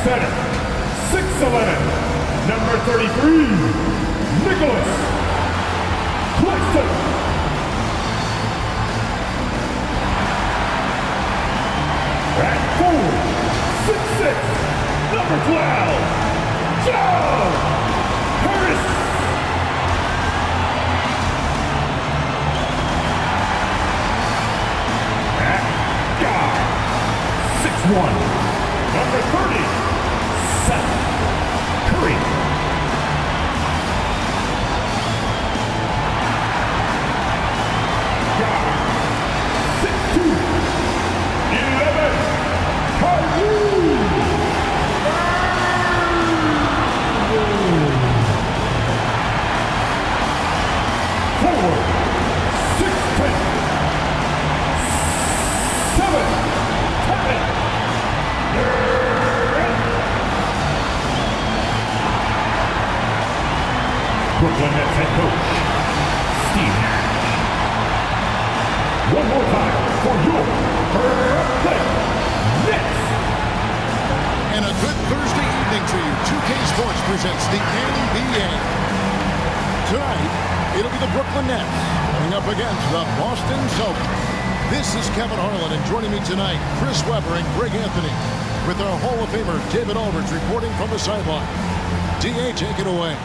center, 6'11", number 33, Nicholas Claxton. At 4'6", number 12, Joe Harris. At guard, 6'1", number 30, Seth Curry. Guard, 6'2", 11, Kyrie. 4'6", 7, Brooklyn Nets head coach, Steve Nash. One more time for your Brooklyn Nets. And a good Thursday evening to you. 2K Sports presents the NBA. Tonight, it'll be the Brooklyn Nets going up against the Boston Celtics. This is Kevin Harlan, and joining me tonight, Chris Webber and Greg Anthony, with our Hall of Famer David Aldridge reporting from the sideline. DA, take it away.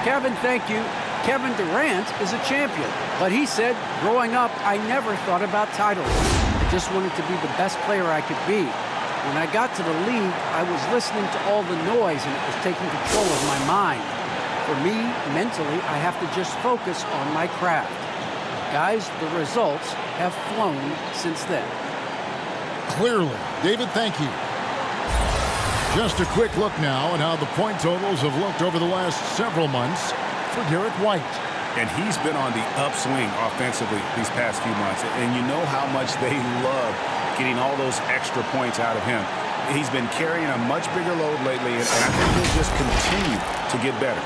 Kevin, thank you. Kevin Durant is a champion, but he said, growing up, I never thought about titles. I just wanted to be the best player I could be. When I got to the league, I was listening to all the noise and it was taking control of my mind. For me, mentally, I have to just focus on my craft. Guys, the results have flown since then. Clearly. David, thank you. Just a quick look now at how the point totals have looked over the last several months for Derek White. And he's been on the upswing offensively these past few months. And you know how much they love getting all those extra points out of him. He's been carrying a much bigger load lately, and I think he'll just continue to get better.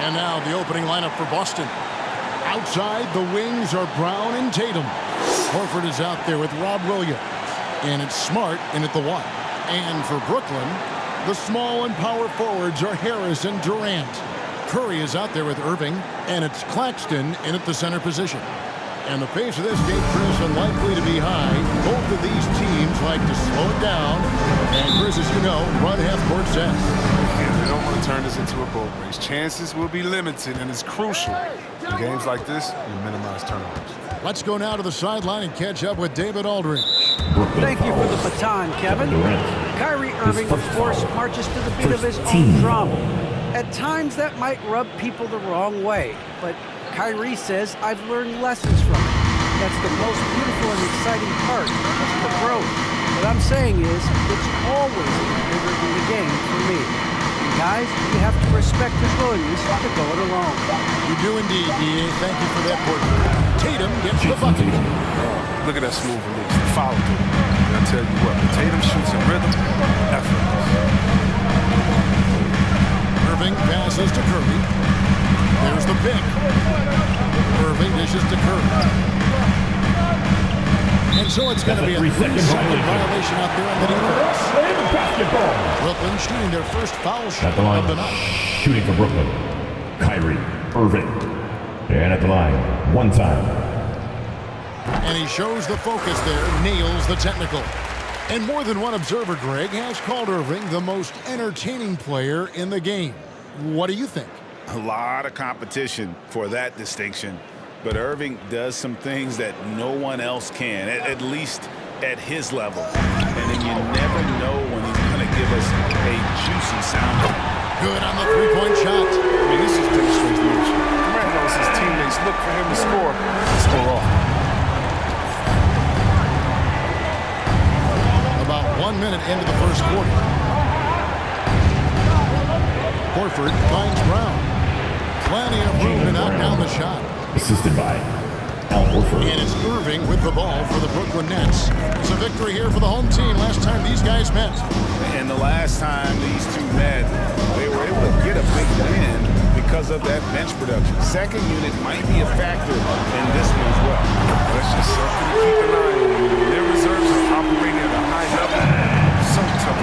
And now the opening lineup for Boston. Outside, the wings are Brown and Tatum. Horford is out there with Rob Williams. And it's Smart in at the 1. And for Brooklyn, the small and power forwards are Harris and Durant. Curry is out there with Irving, and it's Claxton in at the center position. And the pace of this game, Chris, unlikely to be high. Both of these teams like to slow it down. And Chris, as you know, run half-court sets. And they don't want to turn this into a boat race. Chances will be limited, and it's crucial. In games like this, you minimize turnovers. Let's go now to the sideline and catch up with David Aldridge. Thank you for the baton, Kevin. Kyrie Irving, of course, marches to the beat of his own drum. At times, that might rub people the wrong way, but Kyrie says, I've learned lessons from it. That's the most beautiful and exciting part, just the growth. What I'm saying is, it's always bigger than the game for me. And guys, you have to respect his willingness to go it alone. You do indeed, D.A. Thank you for that portrait. Tatum gets the bucket. Look at that smooth release. The foul through. And I tell you what, when Tatum shoots in rhythm, effortless. Irving passes to Curry. There's the pick. Irving dishes to Curry. And so it's going to be a 3-second violation out there on the defense. Brooklyn shooting their first foul shot of the night. Shooting for Brooklyn, Kyrie Irving. And at the line, one time. And he shows the focus there, nails the technical. And more than one observer, Greg, has called Irving the most entertaining player in the game. What do you think? A lot of competition for that distinction. But Irving does some things that no one else can, at least at his level. And then you never know when he's going to give us a juicy sound. Good on the three-point shot. I mean, this just demonstrates leadership. Durant knows his teammates look for him to score off. About 1 minute into the first quarter. Horford finds Brown. Plenty of room to knock down the shot. Assisted by Al Horford. And it's Irving with the ball for the Brooklyn Nets. It's a victory here for the home team. Last time these guys met. And the last time these two met, they were able to get a big win because of that bench production. Second unit might be a factor in this one as well. That's just something to keep an eye on. Their reserves are operating at a high level. So tough.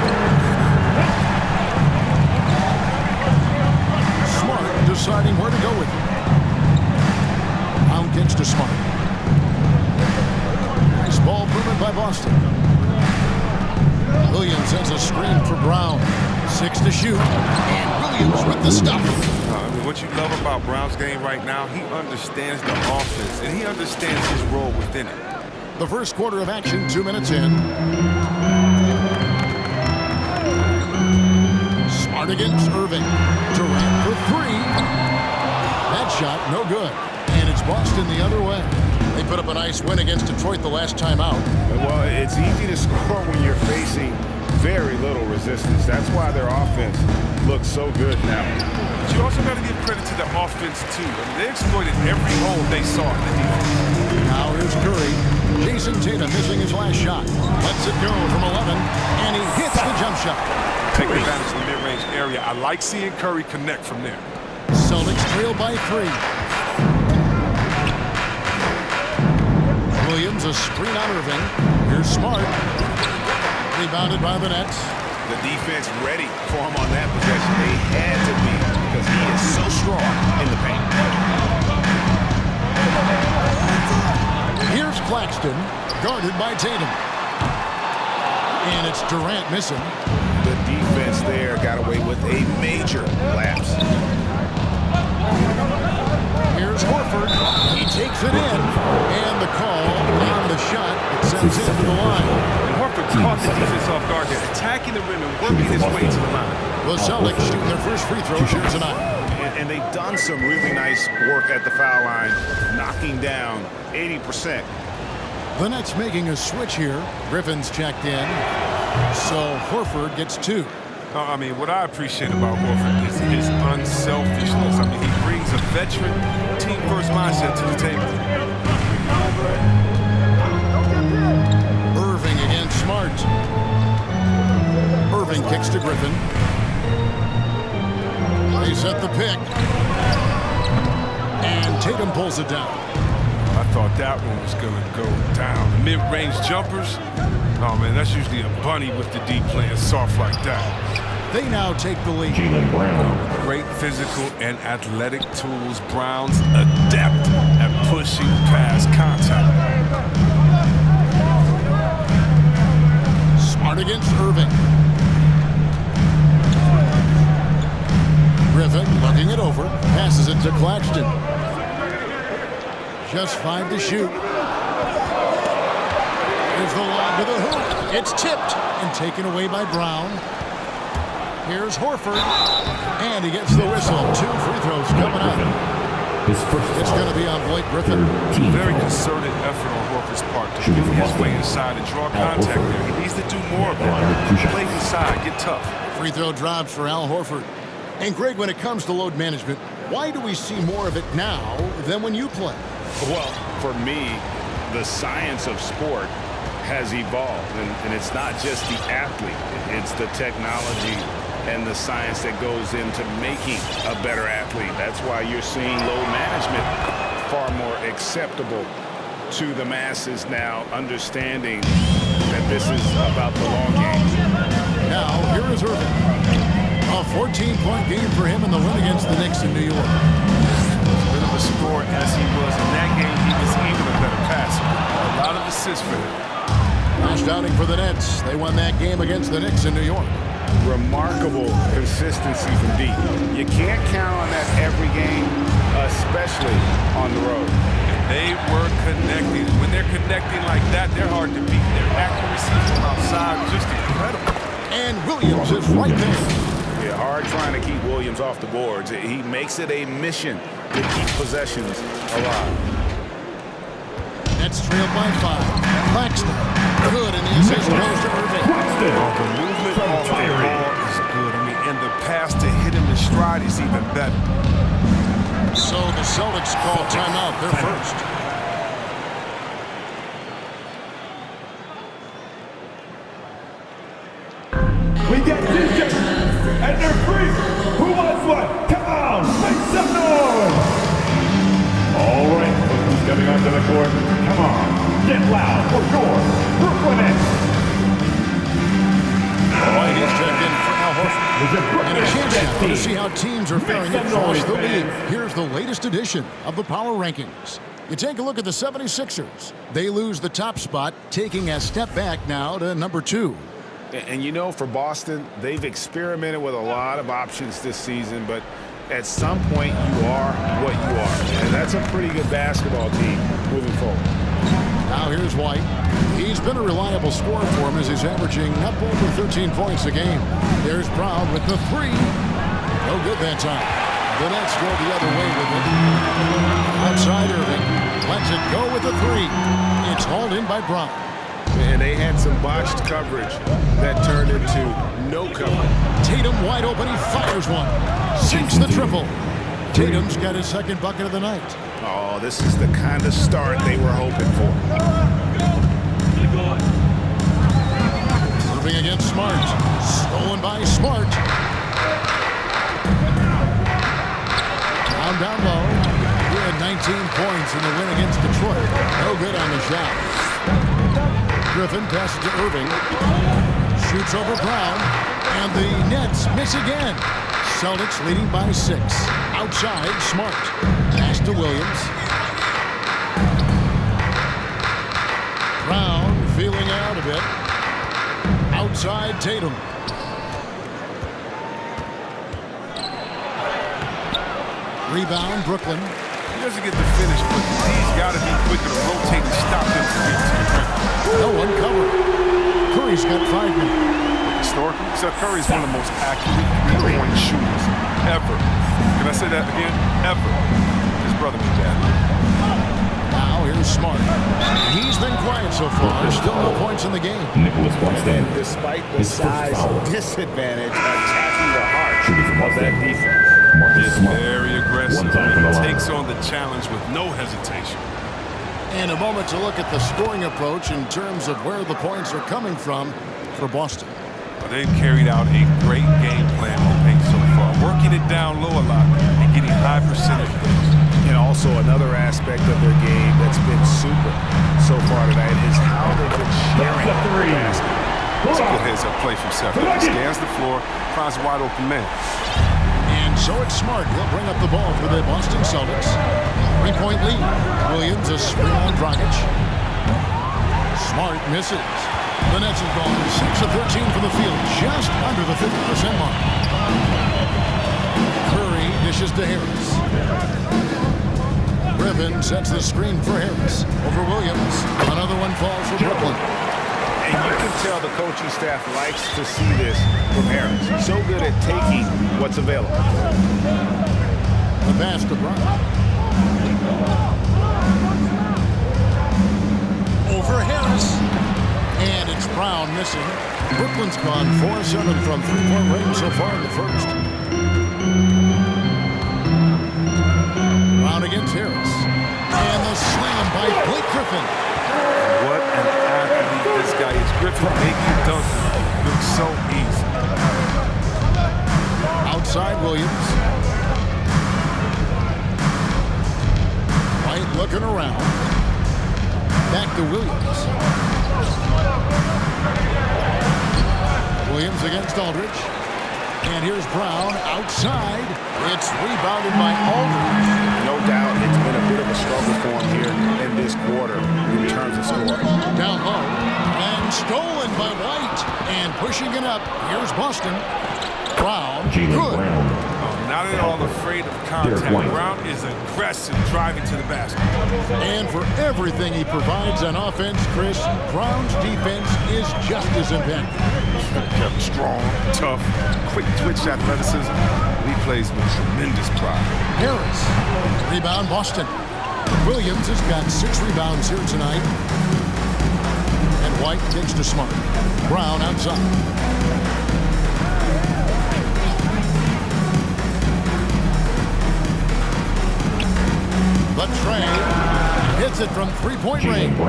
Brown. 6 to shoot. And Williams with the stuff. I mean, what you love about Brown's game right now, he understands the offense, and he understands his role within it. The first quarter of action, 2 minutes in. Smart against Irving. Durant for 3. That shot, no good. And it's Boston the other way. They put up a nice win against Detroit the last time out. Well, it's easy to score when you're facing very little resistance. That's why their offense looks so good now. But you also got to give credit to the offense, too. I mean, they exploited every hole they saw in the defense. Now here's Curry. Jason Tatum missing his last shot. Lets it go from 11, and he hits the jump shot. Take advantage of the mid-range area. I like seeing Curry connect from there. Celtics trail by 3. Williams, a screen on Irving. Here's Smart. Rebounded by the Nets. The defense ready for him on that possession. They had to be because he is so strong in the paint. Here's Claxton, guarded by Tatum. And it's Durant missing. The defense there got away with a major lapse. Here's Horford. He takes it in. And the call on the shot that sends him to the line. And Horford caught the defense off guard there, attacking the rim and working his way to the line. The Celtics shooting their first free throw here tonight. And they've done some really nice work at the foul line, knocking down 80%. The Nets making a switch here. Griffin's checked in. So Horford gets 2. I mean, what I appreciate about Horford is his unselfishness. I mean, he brings a veteran, team-first mindset to the table. Irving against Smart. Irving kicks to Griffin. They set the pick. And Tatum pulls it down. I thought that one was going to go down. Mid-range jumpers, oh man, that's usually a bunny with the D playing soft like that. They now take the lead. Brown. Great physical and athletic tools. Brown's adept at pushing past contact. Smart against Irving. Griffin looking it over. Passes it to Claxton. Just 5 to shoot. Here's the lob to the hoop. It's tipped and taken away by Brown. Here's Horford. And he gets the whistle. 2 free throws coming up. It's going to be on Blake Griffin. Very concerted effort on Horford's part to get his way inside and draw contact there. He needs to do more of that. Play inside, get tough. Free throw drops for Al Horford. And Greg, when it comes to load management, why do we see more of it now than when you play? Well, for me, the science of sport has evolved, and it's not just the athlete. It's the technology and the science that goes into making a better athlete. That's why you're seeing load management far more acceptable to the masses now, understanding that this is about the long game. Now, here is Irving. A 14-point game for him in the win against the Knicks in New York. As good of a scorer as he was in that game, he was even a better passer. A lot of assists for him. Last outing for the Nets. They won that game against the Knicks in New York. Remarkable consistency from deep. You can't count on that every game, especially on the road. And they were connecting. When they're connecting like that, they're hard to beat. Their accuracy from outside was just incredible. And Williams is right there. Yeah, hard trying to keep Williams off the boards. He makes it a mission to keep possessions alive. Nets trailed by 5. Claxton. Good, and the assist goes to Irving. The movement off the ball is good. I mean, and the pass to hit him in stride is even better. So the Celtics call timeout. They're first. We get DJ, and they're free. Who wants one? Come on, make some noise. All right, who's coming onto the court? Come on, get loud for your Brooklyn Nets. Boyd is checked in for Al Horford. And a chance now to see how teams are faring across the league. Here's the latest edition of the Power Rankings. You take a look at the 76ers. They lose the top spot, taking a step back now to number 2. And you know, for Boston, they've experimented with a lot of options this season, but at some point you are what you are. And that's a pretty good basketball team moving forward. Now here's White. He's been a reliable scorer for him as he's averaging up over 13 points a game. There's Brown with the three. No good that time. The Nets go the other way with it. Outside Irving. Lets it go with the three. It's hauled in by Brown. And they had some botched coverage that turned into no coverage. Tatum wide open. He fires one. Sinks the triple. Tatum's got his second bucket of the night. Oh, this is the kind of start they were hoping for. Irving against Smart. Stolen by Smart. Down low. He had 19 points in the win against Detroit. No good on the shot. Griffin passes to Irving. Shoots over Brown. And the Nets miss again. Celtics leading by 6. Outside, Smart. Pass to Williams. Brown feeling out a bit. Outside, Tatum. Rebound, Brooklyn. He doesn't get the finish, but he's got to be quicker to rotate and stop him from getting to the rim. No one covered. Curry's got 5 minutes. Historically, Seth Curry is one of the most accurate three-point shooters ever. Can I say that again? Ever. His brother did that. Now here's Smart. He's been quiet so far. There's still no points in the game. Nicholas Blackstone. Despite the size disadvantage, attacking the heart of that defense. He's very aggressive. He takes on the challenge with no hesitation. And a moment to look at the scoring approach in terms of where the points are coming from for Boston. They've carried out a great game plan on paint so far, working it down low a lot and getting high percentage wins. And also another aspect of their game that's been super so far tonight is how they've been sharing the basket. It's a good heads-up play from Seth. He scans the floor, finds a wide-open man. And so it's Smart. He'll bring up the ball for the Boston Celtics. 3-point lead. Williams a screen on Dragic. Smart misses. The Nets have gone 6 of 13 from the field, just under the 50% mark. Curry dishes to Harris. Griffin sets the screen for Harris. Over Williams. Another one falls for Brooklyn. And you can tell the coaching staff likes to see this from Harris. So good at taking what's available. The pass to Brown. Over Harris. And it's Brown missing. Brooklyn's gone 4-7 from three-point range so far in the first. Brown against Harris. And the slam by Blake Griffin. What an athlete this guy is. Griffin making dunks look so easy. Outside Williams. White looking around. Back to Williams. Williams against Aldridge. And here's Brown outside. It's rebounded by Aldridge. No doubt it's been a bit of a struggle for him here in this quarter in terms of scoring. Down low. And stolen by White. And pushing it up. Here's Boston. Brown. Good. Not at all afraid of contact. Brown is aggressive driving to the basket. And for everything he provides on offense, Chris, Brown's defense is just as impactful. Strong, tough, quick twitch athleticism. He plays with tremendous pride. Harris. Rebound Boston. Williams has got 6 rebounds here tonight. And White takes to Smart. Brown outside. But Trey hits it from three-point range.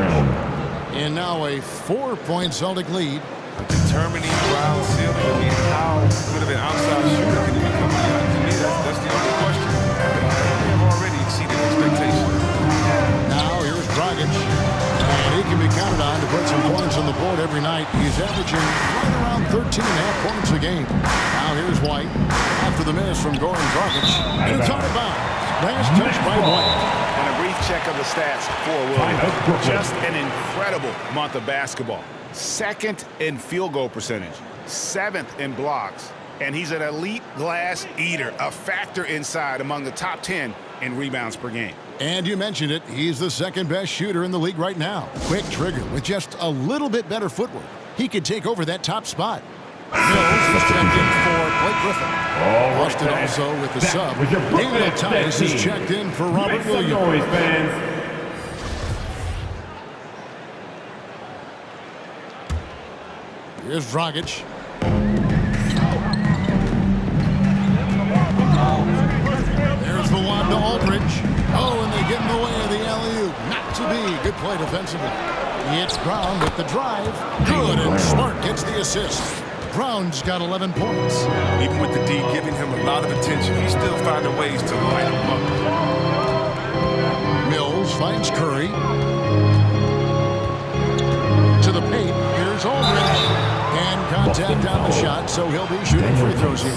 And now a 4-point Celtic lead. Determining Brown's ceiling. I mean, how good of an outside shooter can he become? To me, that's the only question. They have already exceeded expectations. Now here's Dragic. And he can be counted on to put some points on the board every night. He's averaging right around 13.5 points a game. Now here's White. After the miss from Goran Dragic. And it's out of bounds. Last touch by White. And a brief check of the stats for Williams. Just an incredible month of basketball. second in field goal percentage, 7th in blocks, and he's an elite glass eater, a factor inside among the top 10 in rebounds per game. And you mentioned it, he's the second best shooter in the league right now. Quick trigger with just a little bit better footwork. He could take over that top spot. Mills is checked in for Blake Griffin. Boston also with the sub. Daniel Tice is checked in for Robert Williams. Noise, fans. Here's Dragic. There's the lob to Aldridge. Oh, and they get in the way of the alley-oop. Not to be. Good play defensively. It's Brown with the drive. Good, and Smart gets the assist. Brown's got 11 points. Even with the D giving him a lot of attention, he's still finding ways to light him up. Mills finds Curry. To the paint. Here's Aldridge. And contact on the shot, so he'll be shooting free throws here.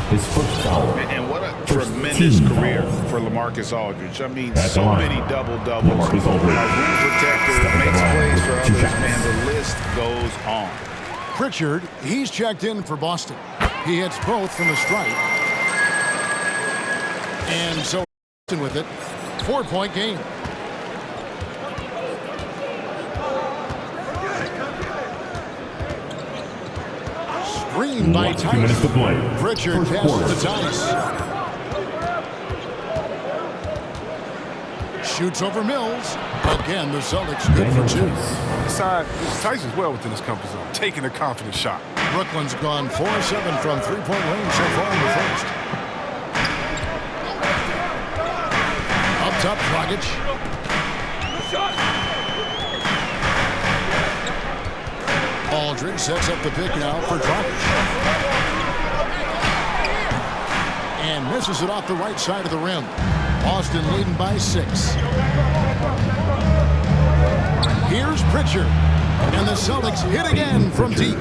His first foul. And what a tremendous career for LaMarcus Aldridge. I mean, so many double-doubles. A rim protector that makes plays for others, man. The list goes on. Pritchard, he's checked in for Boston. He hits both from the stripe. And so with it, 4-point game. Screen by Tice. 2 minutes to play. Pritchard passes to Tice. Shoots over Mills. Again, the Celtics good for 2. Inside, Tyson's well within his comfort zone, taking a confident shot. Brooklyn's gone 4-7 from three-point range so far in the first. Up top, Dragic. Aldridge sets up the pick now for Dragic. And misses it off the right side of the rim. Boston leading by 6. Here's Pritchard. And the Celtics hit again from deep.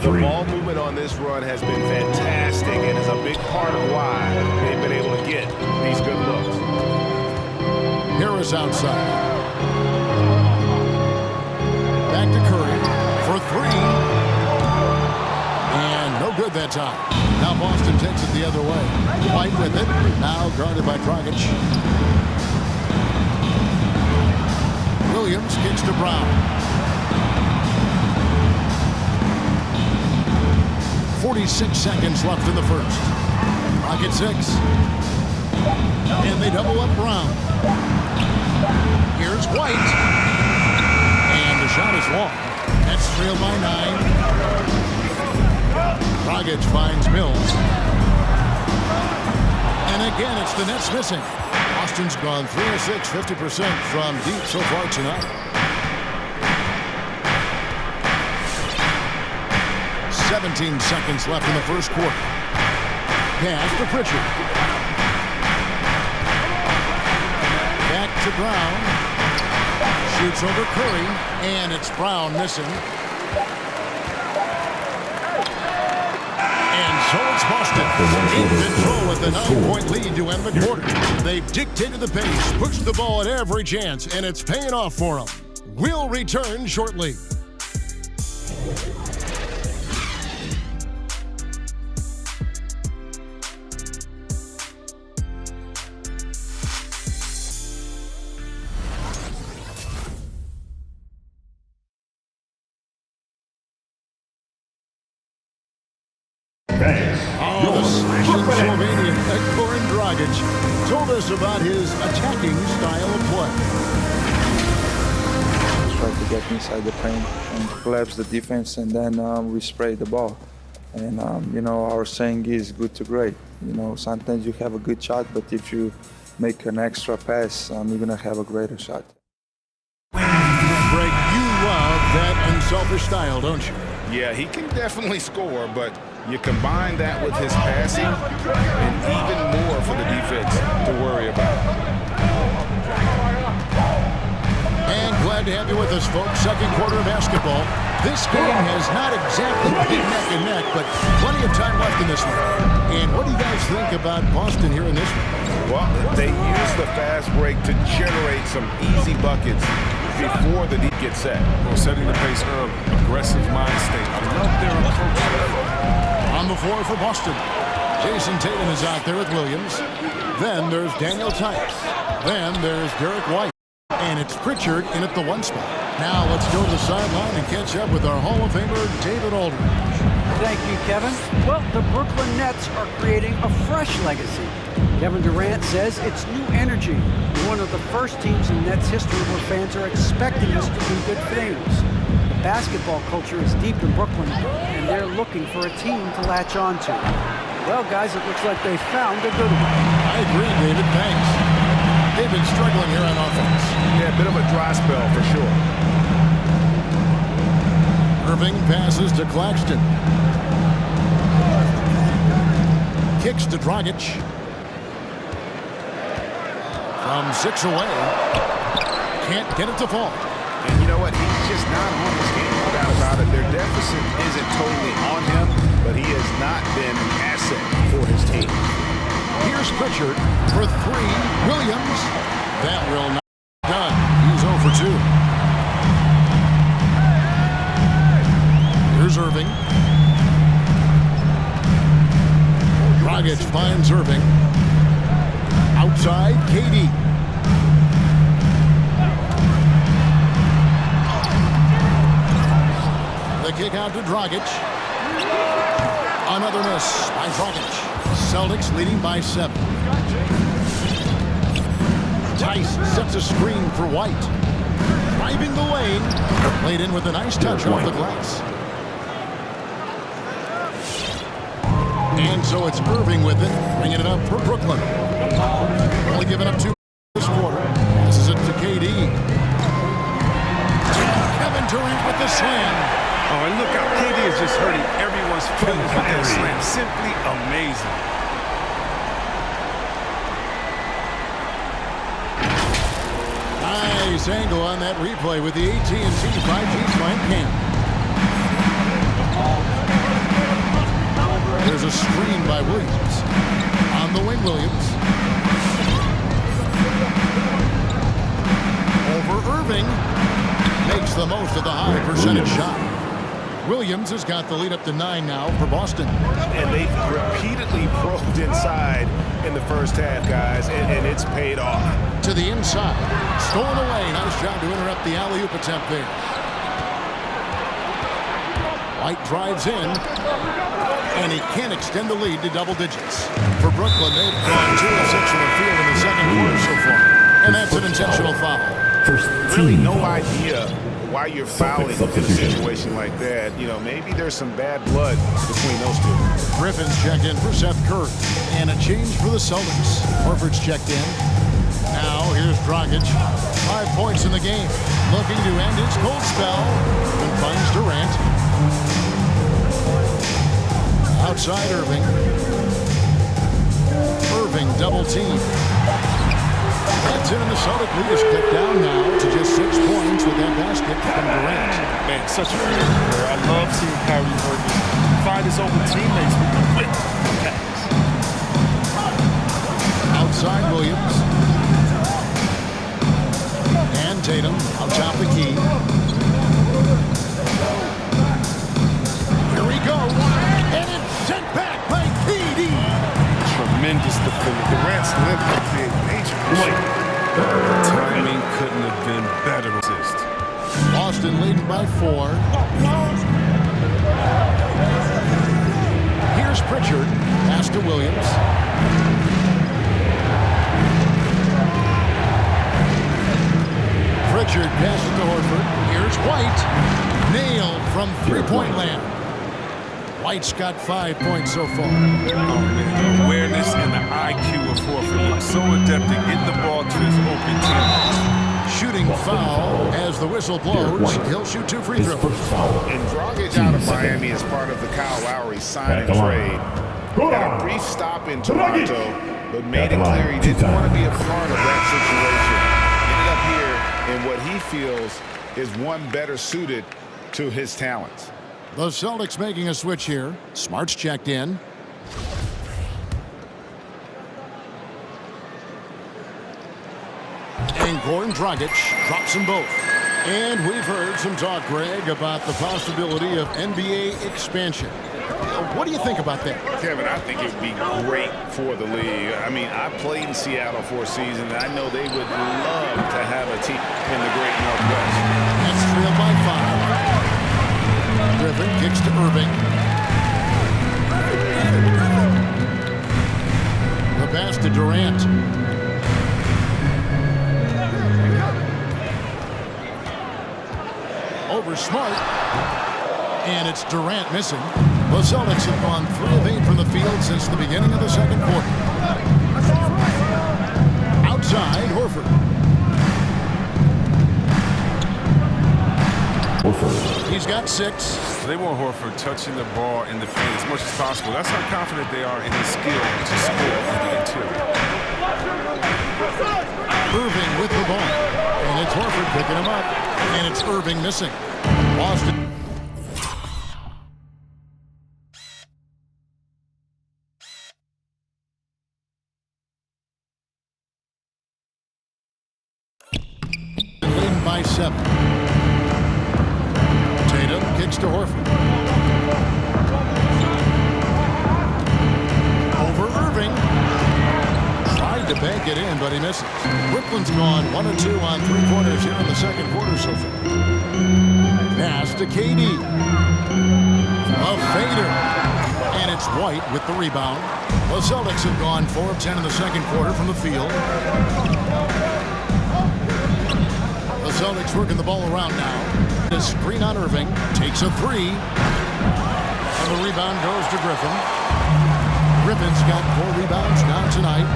The ball movement on this run has been fantastic and is a big part of why they've been able to get these good looks. Harris outside. Back to Curry for 3. And no good that time. Now Boston takes it the other way. White with it. Now guarded by Dragic. Williams kicks to Brown. 46 seconds left in the first. Rocket 6. And they double up Brown. Here's White. And the shot is long. That's trailed by 9. Dragic finds Mills. And again, it's the Nets missing. Boston's gone 3 of 6, 50% from deep so far tonight. 17 seconds left in the first quarter. Pass to Pritchard. Back to Brown. Shoots over Curry, and it's Brown missing. And so it's Boston in control with a 9-point lead to end the quarter. They've dictated the pace, pushed the ball at every chance, and it's paying off for them. We'll return shortly. The Slovenian Goran Dragic told us about his attacking style of play. Try to get inside the paint and collapse the defense, and then we spray the ball. And you know, our saying is good to great. You know, sometimes you have a good shot, but if you make an extra pass, you're gonna have a greater shot. Greg, you love that unselfish style, don't you? Yeah, he can definitely score, but you combine that with his passing, and even more for the defense to worry about. And glad to have you with us, folks. Second quarter of basketball. This game has not exactly been neck and neck, but plenty of time left in this one. And what do you guys think about Boston here in this one? Well, they use the fast break to generate some easy buckets before the deep gets set. Well, setting the pace early. Aggressive mind state. I love their approach. On the floor for Boston, Jason Tatum is out there with Williams. Then there's Daniel Tice. Then there's Derek White. And it's Pritchard in at the 1 spot. Now let's go to the sideline and catch up with our Hall of Famer, David Aldridge. Thank you, Kevin. Well, the Brooklyn Nets are creating a fresh legacy. Kevin Durant says it's new energy. We're one of the first teams in Nets history where fans are expecting us to do good things. The basketball culture is deep in Brooklyn, and they're looking for a team to latch on to. Well, guys, it looks like they found a good one. I agree, David. Thanks. They've been struggling here on offense. Yeah, a bit of a dry spell for sure. Irving passes to Claxton. Kicks to Dragic. From 6 away. Can't get it to fall. And you know what? He's just not on his game. No doubt about it. Their deficit isn't totally on him, but he has not been an asset for his team. Here's Pritchard for 3. Williams. That will not be done. He's 0 for 2. Here's Irving. Dragic finds Irving. Outside, KD. The kick out to Dragic. Another miss by Dragic. Celtics leading by 7. Tice sets a screen for White. Driving the lane. Played in with a nice touch off the glass. And so it's Irving with it, bringing it up for Brooklyn. Only giving up 2 this quarter. Passes it to KD. Kevin Durant with the slam. Oh, and look how KD is just hurting everyone's feelings with that slam. Simply amazing. Nice angle on that replay with the AT&T 5G Slant Cam. There's a screen by Williams. On the wing, Williams. Over Irving. Makes the most of the high percentage shot. Williams has got the lead up to 9 now for Boston. And they've repeatedly probed inside in the first half, guys, and it's paid off. To the inside. Stolen away. Nice job to interrupt the alley-oop attempt there. White drives in. And he can't extend the lead to double digits. For Brooklyn, they've gone 2 of 6 from the field in the second quarter so far. And that's an intentional foul. Really no idea why you're fouling in a situation like that. You know, maybe there's some bad blood between those two. Griffin's checked in for Seth Curry. And a change for the Celtics. Horford's checked in. Now here's Dragic. 5 points in the game. Looking to end his cold spell. And finds Durant. Outside Irving. Irving double team. That's in, and the Celtic lead is cut down now to just 6 points with that basket from Durant. Man, such a great player. I love seeing Kyrie Irving find his open teammates with the quick pass. Outside Williams. And Tatum on top of the key. Here we go. And it's sent back by KD. Tremendous defender. Durant's limp can create major issues. Timing couldn't have been better assist. Boston leading by 4. Here's Pritchard. Pass to Williams. Pritchard passes to Horford. Here's White. Nailed from three-point land. White's got 5 points so far. Oh, man, the awareness and the IQ of Horford look so adept at getting the ball to his open teammates. Shooting foul as the whistle blows. He'll shoot 2 free throws. And Dragic out of Miami is part of the Kyle Lowry sign and trade. Had a brief stop in Toronto, but made it clear he didn't want to be a part of that situation. Ended up here in what he feels is one better suited to his talents. The Celtics making a switch here. Smart's checked in. And Goran Dragic drops them both. And we've heard some talk, Greg, about the possibility of NBA expansion. What do you think about that? Kevin, I think it would be great for the league. I mean, I played in Seattle for a season, and I know they would love to have a team in the Great Northwest. That's trailed by 5. Griffin kicks to Irving. The pass to Durant. Over Smart. And it's Durant missing. The Celtics have gone 3 of 8 from the field since the beginning of the second quarter. Outside, Horford. He's got 6. They want Horford touching the ball in the paint as much as possible. That's how confident they are in his skill to score from the interior. Irving with the ball. And it's Horford picking him up. And it's Irving missing. Boston. Leading by 7. Tatum kicks to Horford. Over Irving. Tried to bank it in, but he misses. Brooklyn's gone 1 of 2 on 3-pointers here in the second quarter so far. Pass to KD. A fader. And it's White with the rebound. The Celtics have gone 4 of 10 in the second quarter from the field. The Celtics working the ball around now. The screen on Irving. Takes a 3. And the rebound goes to Griffin. Griffin's got 4 rebounds now tonight.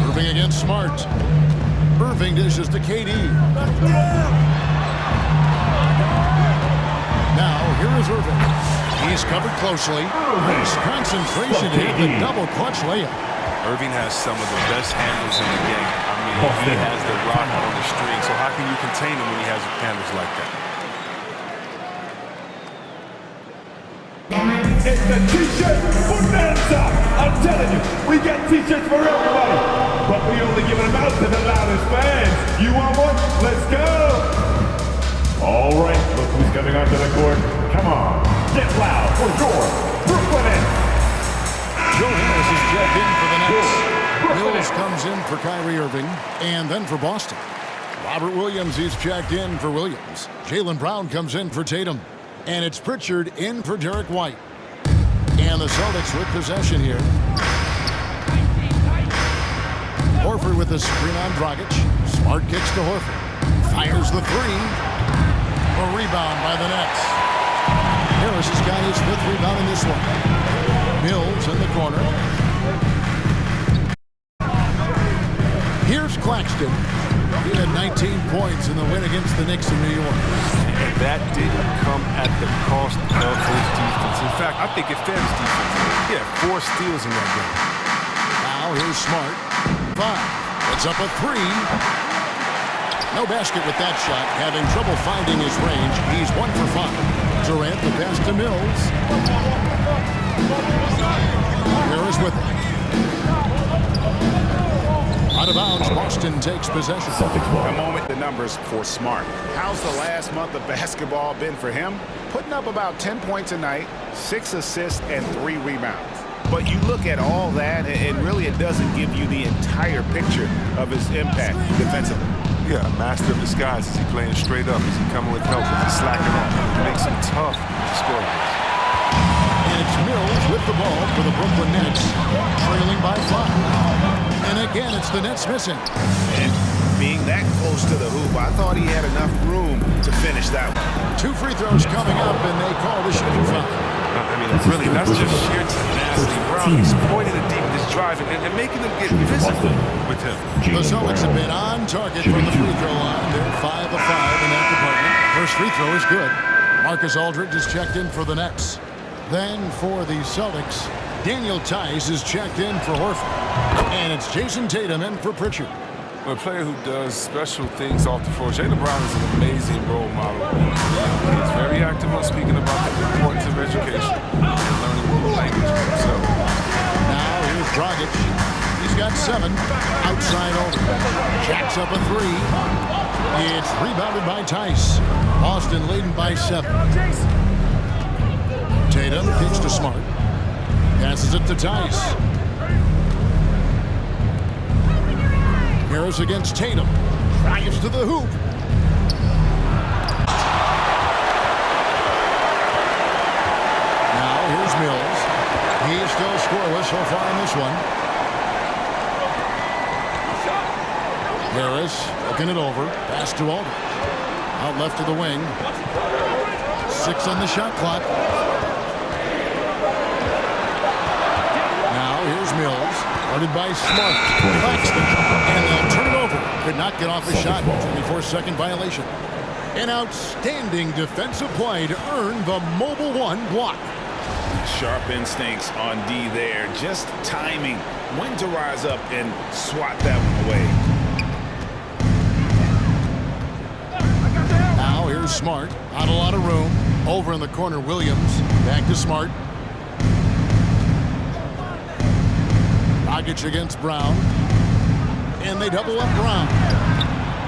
Irving against Smart. Irving dishes to KD. Now, here is Irving. He's covered closely. Nice concentration here. The double clutch layup. Irving has some of the best handles in the game. I mean, he has the rock on the string. So how can you contain him when he has handles like that? It's the T-shirt bonanza. I'm telling you, we got T-shirts for everybody, but we only give them out to the loudest fans. You want one? Let's go. All right, look who's coming onto the court. Come on, get loud for your Brooklyn. Joe Harris is checked in for the Nets. Mills comes in for Kyrie Irving, and then for Boston. Robert Williams is checked in for Williams. Jaylen Brown comes in for Tatum. And it's Pritchard in for Derek White. And the Celtics with possession here. Horford with the screen on Dragic. Smart kicks to Horford. Fires the 3. A rebound by the Nets. Harris has got his 5th rebound in this one. Mills in the corner. Here's Claxton. He had 19 points in the win against the Knicks in New York. And that didn't come at the cost of his defense. In fact, I think it fed his defense. He had 4 steals in that game. Now here's Smart. 5. It's up a 3. No basket with that shot. Having trouble finding his range. He's 1 for 5. Durant the pass to Mills. Harris with it. Out of bounds, Boston takes possession. A moment, the numbers for Smart. How's the last month of basketball been for him? Putting up about 10 points a night, 6 assists, and 3 rebounds. But you look at all that, and really it doesn't give you the entire picture of his impact defensively. Yeah, a master of disguise. Is he playing straight up? Is he coming with help? Is he slacking off? It makes him tough to score against. And it's Mills with the ball for the Brooklyn Nets, trailing by 5. And again, it's the Nets missing. And being that close to the hoop, I thought he had enough room to finish that one. 2 free throws coming up, and they call the shooting foul. I mean, really, that's just sheer tenacity. Brown is pointing the deep, is driving, and making them get physical with him. The Celtics have been on target from the free throw line. They're 5 of 5 in that department. First free throw is good. Marcus Aldridge is checked in for the Nets. Then for the Celtics, Daniel Tice is checked in for Horford. And it's Jason Tatum in for Pritchard. A player who does special things off the floor. Jaylen Brown is an amazing role model. He's very active on speaking about the importance of education and learning new languages himself. Now here's Dragic. He's got 7. Outside over. Jacks up a 3. It's rebounded by Tice. Boston leading by 7. Tatum kicks to Smart. Passes it to Tice. Harris against Tatum. Drives to the hoop. Now here's Mills. He's still scoreless so far in this one. Harris looking it over. Pass to Aldridge. Out left to the wing. 6 on the shot clock. Now here's Mills. Guarded by Smart. Claxton. And they'll turn it over. Could not get off the shot. 24-second violation. An outstanding defensive play to earn the mobile 1 block. Sharp instincts on D there. Just timing when to rise up and swat that one away. Now here's Smart. Not a lot of room. Over in the corner, Williams. Back to Smart. Dragic against Brown. And they double up Brown.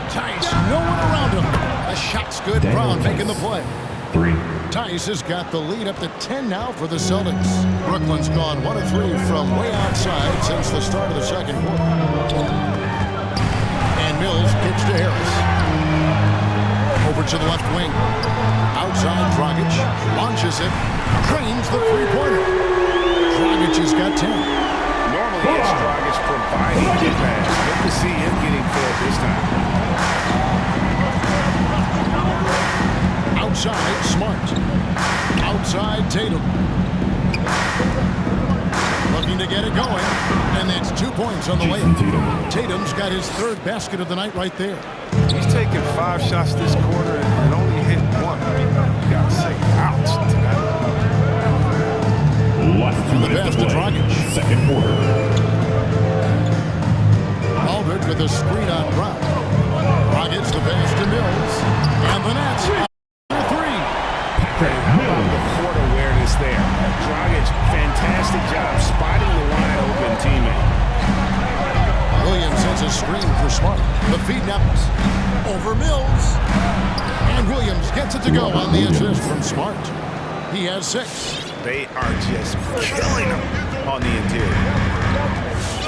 Tice, no one around him. The shot's good. Brown making the play. 3. Tice has got the lead up to 10 now for the Celtics. Brooklyn's gone 1 of 3 from way outside since the start of the second quarter. And Mills kicks to Harris. Over to the left wing. Outside Dragic. Launches it. Drains the three-pointer. Dragic has got 10. Normally it's Dragic providing the pass. Good to see him getting fed this time. Outside, Smart. Outside, Tatum. Looking to get it going. And that's 2 points on the way. Tatum's got his 3rd basket of the night right there. He's taken 5 shots this quarter and only hit 1. You gotta say, ouch to that. Last 2 minutes to play. Second quarter. Aldridge with a screen on Brown. Dragic the pass to Mills. And the Nets. How about the court awareness there? Dragic, fantastic job spotting the wide open teammate. Williams sends a screen for Smart. The feed now over Mills. And Williams gets it to go on the assist from Smart. He has 6. They are just killing him on the interior.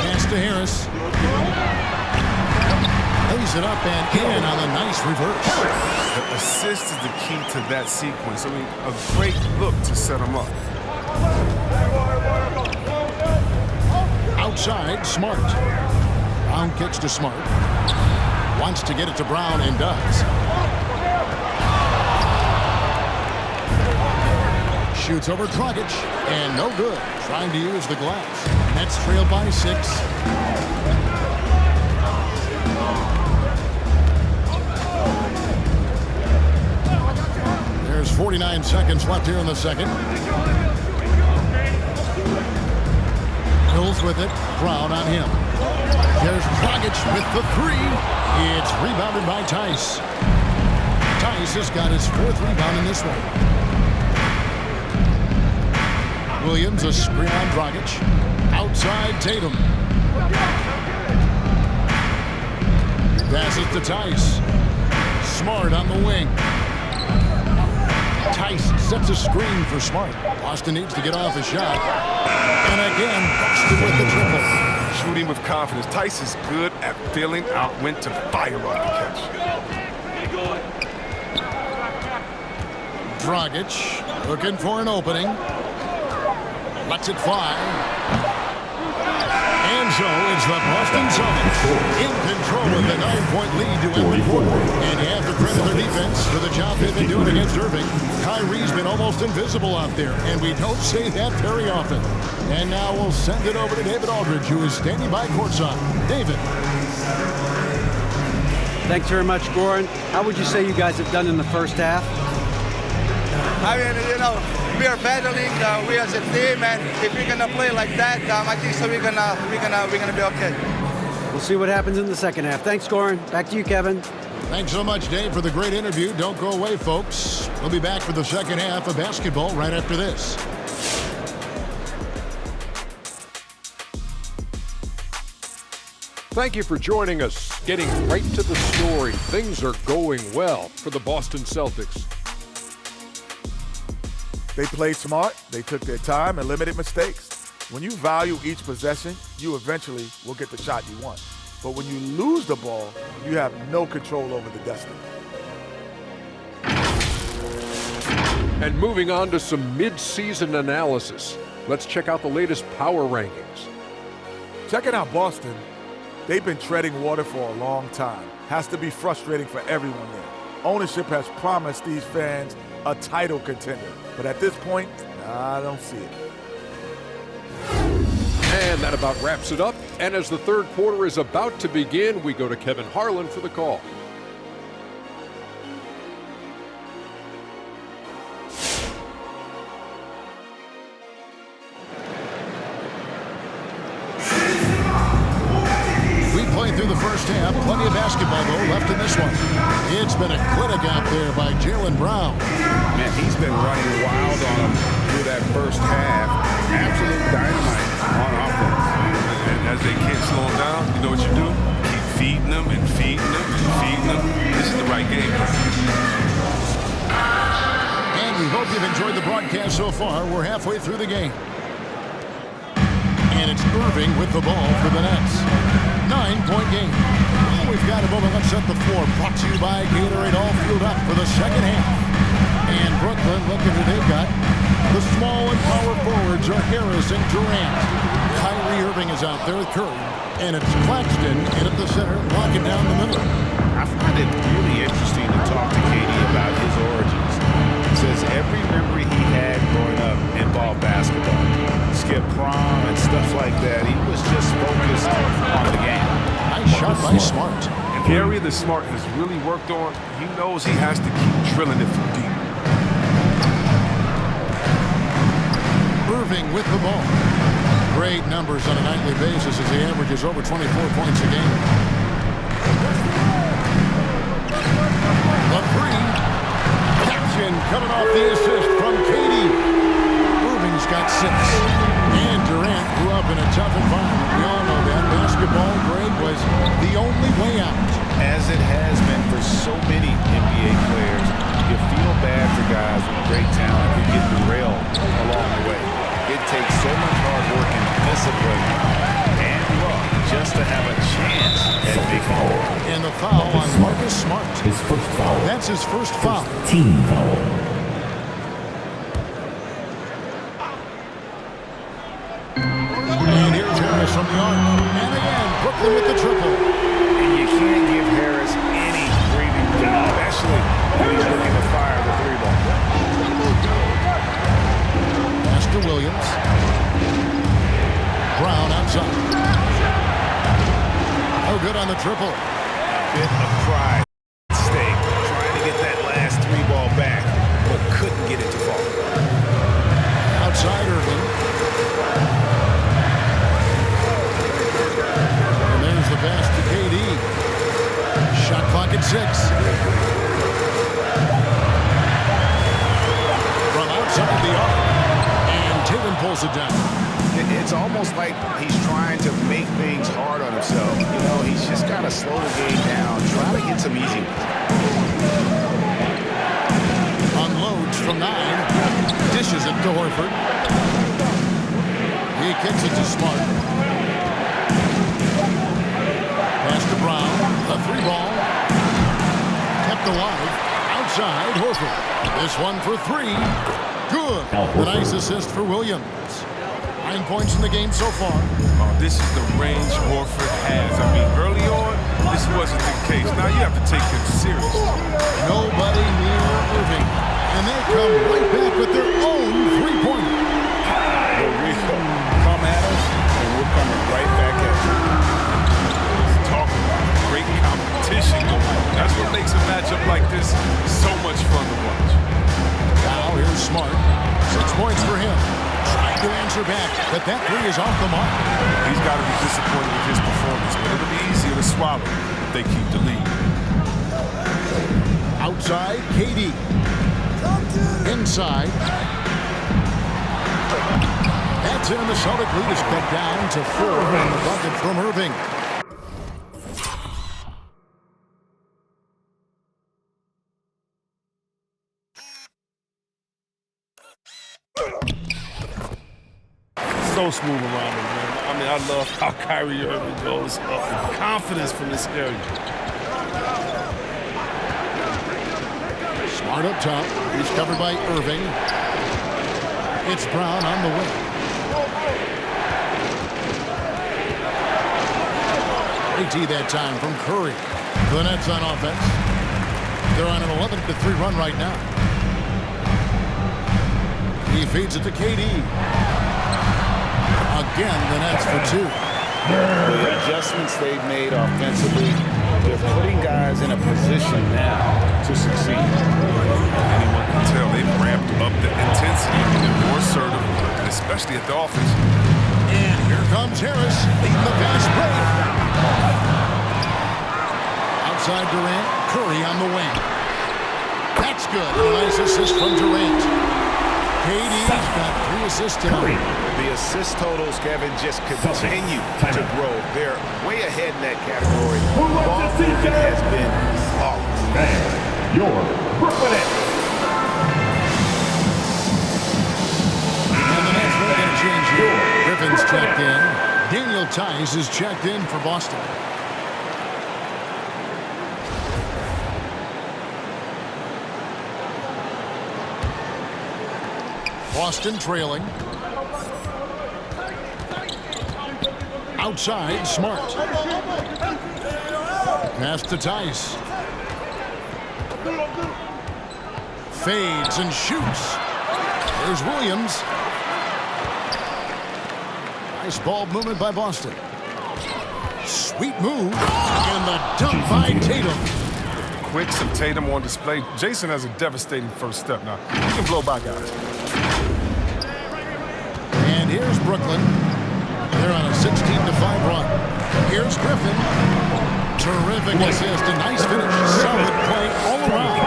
Pass to Harris. Lays it up and in on a nice reverse. The assist is the key to that sequence. I mean, a great look to set him up. Outside, Smart. Brown kicks to Smart. Wants to get it to Brown and does. Shoots over Dragic and no good. Trying to use the glass. Nets trail by 6. There's 49 seconds left here in the second. Mills with it. Brown on him. There's Dragic with the 3. It's rebounded by Tice. Tice has got his 4th rebound in this one. Williams a screen on Dragic. Outside Tatum. Passes to Tice. Smart on the wing. Tice sets a screen for Smart. Boston needs to get off a shot. And again, Boston with the triple. Shooting with confidence. Tice is good at filling out when to fire on the catch. Dragic looking for an opening. Lets it fly. And so it's the Boston Celtics in control with a 9-point lead to end the quarter. And you have to credit their defense for the job they've been doing against Irving. Kyrie's been almost invisible out there, and we don't say that very often. And now we'll send it over to David Aldridge, who is standing by courtside. David. Thanks very much, Goran. How would you say you guys have done in the first half? I mean, we are battling. We as a team, and if we're gonna play like that, I think so. We're gonna be okay. We'll see what happens in the second half. Thanks, Goran. Back to you, Kevin. Thanks so much, Dave, for the great interview. Don't go away, folks. We'll be back for the second half of basketball right after this. Thank you for joining us. Getting right to the story, things are going well for the Boston Celtics. They played smart, they took their time and limited mistakes. When you value each possession, you eventually will get the shot you want. But when you lose the ball, you have no control over the destiny. And moving on to some mid-season analysis. Let's check out the latest power rankings. Checking out Boston, they've been treading water for a long time. Has to be frustrating for everyone there. Ownership has promised these fans a title contender, but at this point, I don't see it. And that about wraps it up. And as the third quarter is about to begin, we go to Kevin Harlan for the call. Through the first half, plenty of basketball though left in this one. It's been a clinic out there by Jaylen Brown. Man, he's been running wild on him through that first half. Absolute dynamite on offense. And as they can't slow him down, you know what you do? Keep feeding them and feeding them and feeding them. This is the right game plan. And we hope you've enjoyed the broadcast so far. We're halfway through the game. And it's Irving with the ball for the Nets. 9-point game. Well, we've got a moment. Let's set the floor. Brought to you by Gatorade. All fueled up for the second half. And Brooklyn, look at who they've got. The small and power forwards are Harris and Durant. Kyrie Irving is out there with Curry. And it's Claxton in at the center, locking down the middle. I find it really interesting to talk to KD about his origins. He says every memory he had growing up involved basketball. Skip prom and stuff like that. He was just focused on the game. Nice shot by Smart. An area that Smart has really worked on, he knows he has to keep drilling it from deep. Irving with the ball. Great numbers on a nightly basis as he averages over 24 points a game. The three. Caption coming off the assist from KD. Irving's got 6. And Durant grew up in a tough environment. We all know that. Basketball, Greg, was the only way out. As it has been for so many NBA players, you feel bad for guys with great talent who get derailed along the way. It takes so much hard work and discipline and luck just to have a chance at making it. And the foul on Marcus Smart. His first foul. That's his first foul. Team foul. And here's Harris from the arc. And again, Brooklyn with the triple. And you can't give Harris any breathing room, especially when he's looking to fire the 3-ball. Pass to Williams. Brown outside. Oh, good on the triple. A bit of pride at stake, trying to get that last 3-ball back, but couldn't get it to fall. Outside Irving. And there's the pass to KD. Shot clock at 6. From outside the arc. And Tatum pulls it down. It's almost like he's trying to make things hard on himself. You know, he's just got to slow the game down, try to get some easy ones. Unloads from 9. Dishes it to Horford. He kicks it to Smart. Pass to Brown. A 3-ball. Kept alive. Outside Horford. This one for 3. Good. A nice assist for Williams. 9 points in the game so far. This is the range Horford has. I mean, early on, this wasn't the case. Now you have to take him seriously. Nobody near Irving. And they come right back with their own 3-pointer. Come at us, and we're coming right back at you. Talk about great competition going on. That's what makes a matchup like this so much fun to watch. Now here's Smart. 6 points for him. Trying to answer back, but that 3 is off the mark. He's got to be disappointed with his performance, but it'll be easier to swallow if they keep the lead. Outside, KD. Inside. That's in, and the Celtic lead is cut down to 4 on the bucket from Irving. so smooth around him, man. I mean, I love how Kyrie Irving goes up with confidence from this area. Smart up top. He's covered by Irving. It's Brown on the wing. AT that time from Curry. The Nets on offense. They're on an 11-3 run right now. He feeds it to KD. Again, the Nets for two. The adjustments they've made offensively, they're putting guys in a position now to succeed. Anyone can tell they've ramped up the intensity. They're more assertive, and especially at the offense. And here comes Harris leading the fast break. Outside Durant, Curry on the wing. That's good. A nice assist from Durant. KD's got 3 assists tonight. The assist totals, Kevin, just continue to grow. They're way ahead in that category. Ball movement has been flawless. And your Brooklyn Nets. And the Nets will get a change here. Griffin's checked in. Daniel Tice is checked in for Boston. Boston trailing. Outside, Smart. Pass to Tice. Fades and shoots. There's Williams. Nice ball movement by Boston. Sweet move. And the dunk by Tatum. Quicks of Tatum on display. Jason has a devastating first step now. He can blow by guys. And here's Brooklyn. They're on a 16-5 run. Here's Griffin. Terrific assist. A nice finish. Solid play all around.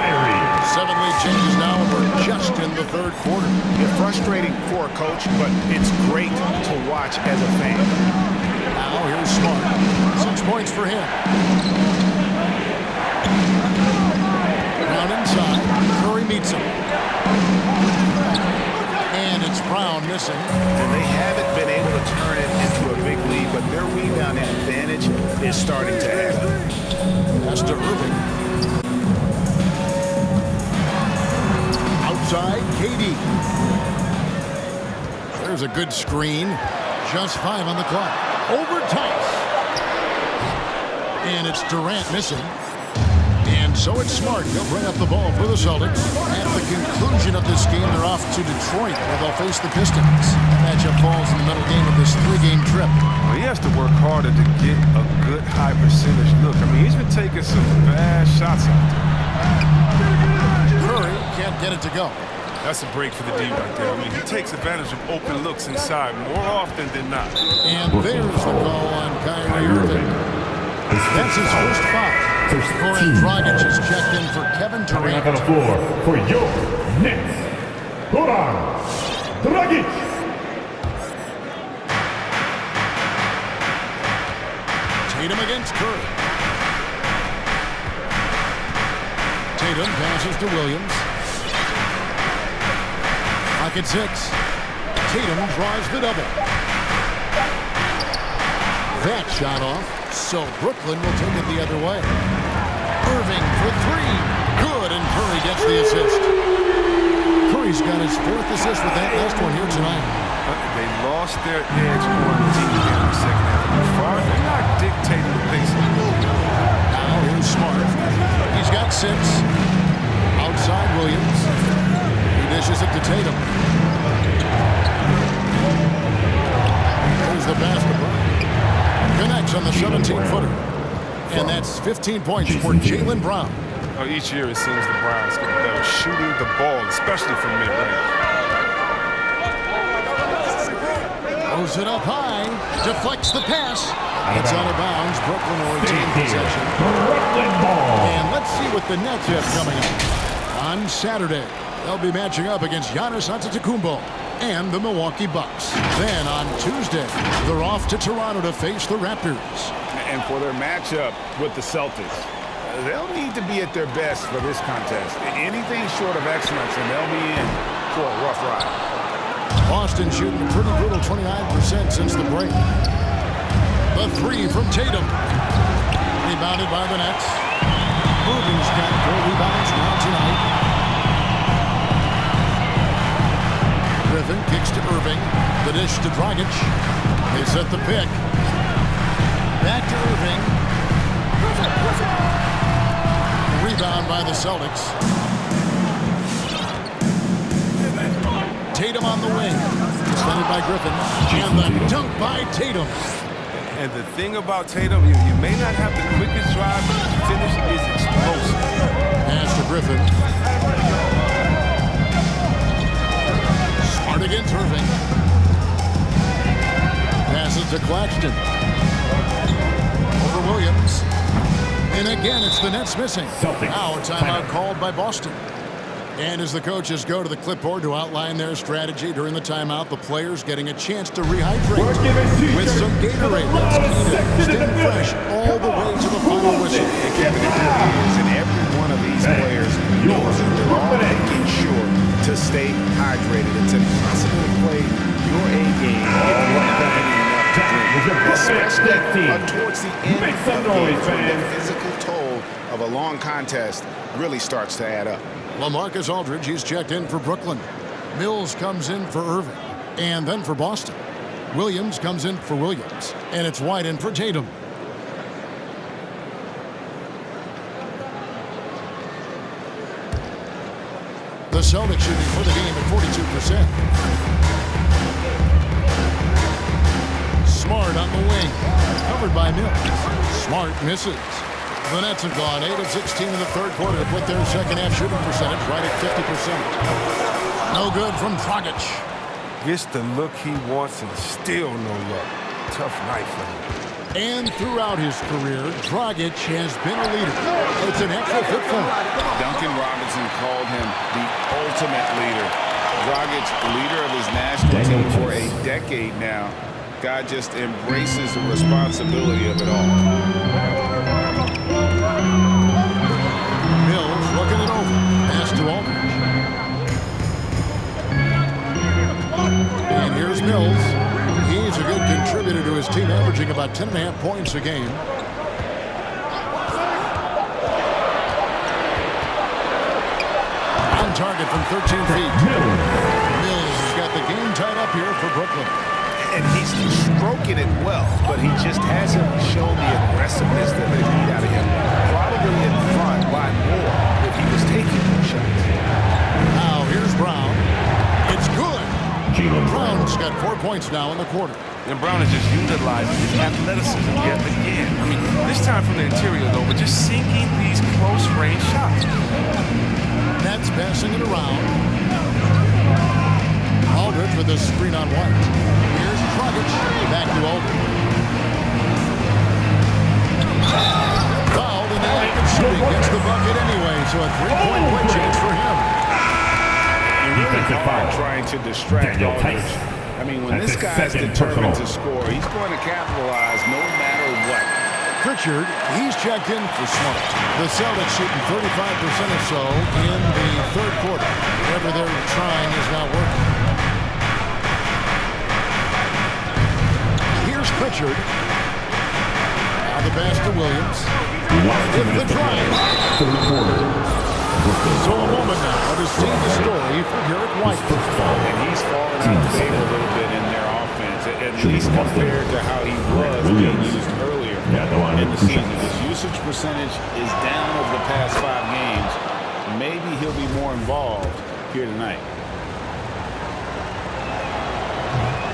7 lead changes now, and we're just in the third quarter. It's frustrating for a coach, but it's great to watch as a fan. Now here's Smart. 6 points for him. Brown inside. Curry meets him. And it's Brown missing. And they haven't been able to turn it into a big lead, but their rebound advantage is starting to add up. That's to Irving. Outside, KD. There's a good screen. Just 5 on the clock. Over Tice. And it's Durant missing. And so it's Smart. He'll bring up the ball for the Celtics. At the conclusion of this game, they're off to Detroit, where they'll face the Pistons. Matchup falls in the middle game of this 3-game trip. Well, he has to work harder to get a good high percentage look. I mean, he's been taking some bad shots out there. Curry can't get it to go. That's a break for the D right there. I mean, he takes advantage of open looks inside more often than not. And there's the call on Kyrie Irving. That's his first foul. Goran Dragic is checked in for Kevin Coming Durant. up on the floor for your Nets, Goran Dragic. Tatum against Curry. Tatum passes to Williams. Pocket 6. Tatum draws the double. That shot off, so Brooklyn will take it the other way. Irving for 3. Good, and Curry gets the assist. Curry's got his 4th assist with that last one here tonight. They lost their edge on the team in the second half. As far as they're not dictating the pace. Now here's Smart. He's got 6. Outside Williams. He dishes it to Tatum. There's the basketball. Connects on the 17-footer. And that's 15 points for Jaylen Brown. Each year it seems the Browns get better shooting the ball, especially from mid-range. Throws it up high. Deflects the pass. It's out of bounds. Brooklyn will retain possession. And let's see what the Nets have coming up. On Saturday, they'll be matching up against Giannis Antetokounmpo and the Milwaukee Bucks. Then on Tuesday, they're off to Toronto to face the Raptors. And for their matchup with the Celtics, they'll need to be at their best for this contest. Anything short of excellence, and they'll be in for a rough ride. Boston shooting a pretty brutal 29% since the break. The three from Tatum. Rebounded by the Nets. Irving's got 4 rebounds now tonight. Griffin kicks to Irving. The dish to Dragic. They set the pick. Back to Irving. Rebound by the Celtics. Tatum on the wing. Defended by Griffin. And the dunk by Tatum. And the thing about Tatum, you may not have the quickest drive, but the finish is explosive. Pass to Griffin. Smart against Irving. Passes to Claxton. Over Williams. And again, it's the Nets missing. Now a timeout called by Boston. And as the coaches go to the clipboard to outline their strategy during the timeout, the players getting a chance to rehydrate with some Gatorade. That's key to staying fresh all the way to the final whistle. And every one of these players knows that they're all making sure to stay hydrated. It's impossible to play your A game if you're not getting enough to drink, especially towards the end of the game when the physical toll of a long contest really starts to add up. LaMarcus Aldridge, he's checked in for Brooklyn. Mills comes in for Irving, and then for Boston. Williams comes in for Williams, and it's White in for Tatum. The Celtics shooting for the game at 42%. Smart on the wing, covered by Mills. Smart misses. The Nets have gone 8 of 16 in the third quarter to put their second-half shooting percentage right at 50%. No good from Dragic. Gets the look he wants and still no luck. Tough night for him. And throughout his career, Dragic has been a leader. It's an extra fit for him. Duncan Robinson called him the ultimate leader. Dragic, leader of his national team for a decade now. God just embraces the responsibility of it all. Mills looking it over. Pass to Aldridge. And here's Mills. He's a good contributor to his team, averaging about 10.5 points a game. On target from 13 feet. Mills has got the game tied up here for Brooklyn. And he's stroking it well, but he just hasn't shown the aggressiveness that they need out of him. Probably in front by more if he was taking more shots. Now here's Brown. It's good. Brown's got 4 points now in the quarter. And Brown is just utilizing his athleticism yet again. I mean, this time from the interior, though, but just sinking these close-range shots. Nets passing it around. Aldridge with a screen on White. Here's Dragic. Back to Aldridge. Fouled, and now he can shoot. He gets the bucket anyway, so a three-point play chance for him. Defensive foul. Trying to distract Aldridge. I mean, when this guy's determined to score, he's going to capitalize no matter what. Pritchard, he's checked in for Smart. The Celtics shooting 35% or so in the third quarter. Whatever they're trying is not working. Here's Pritchard. Now the pass to Williams. With the drive. Third quarter. So a moment now to see the story for Derek White. And he's fallen out of favor a little bit in their offense, at least compared to how he was being used earlier in the season. His usage percentage is down over the past 5 games. Maybe he'll be more involved here tonight.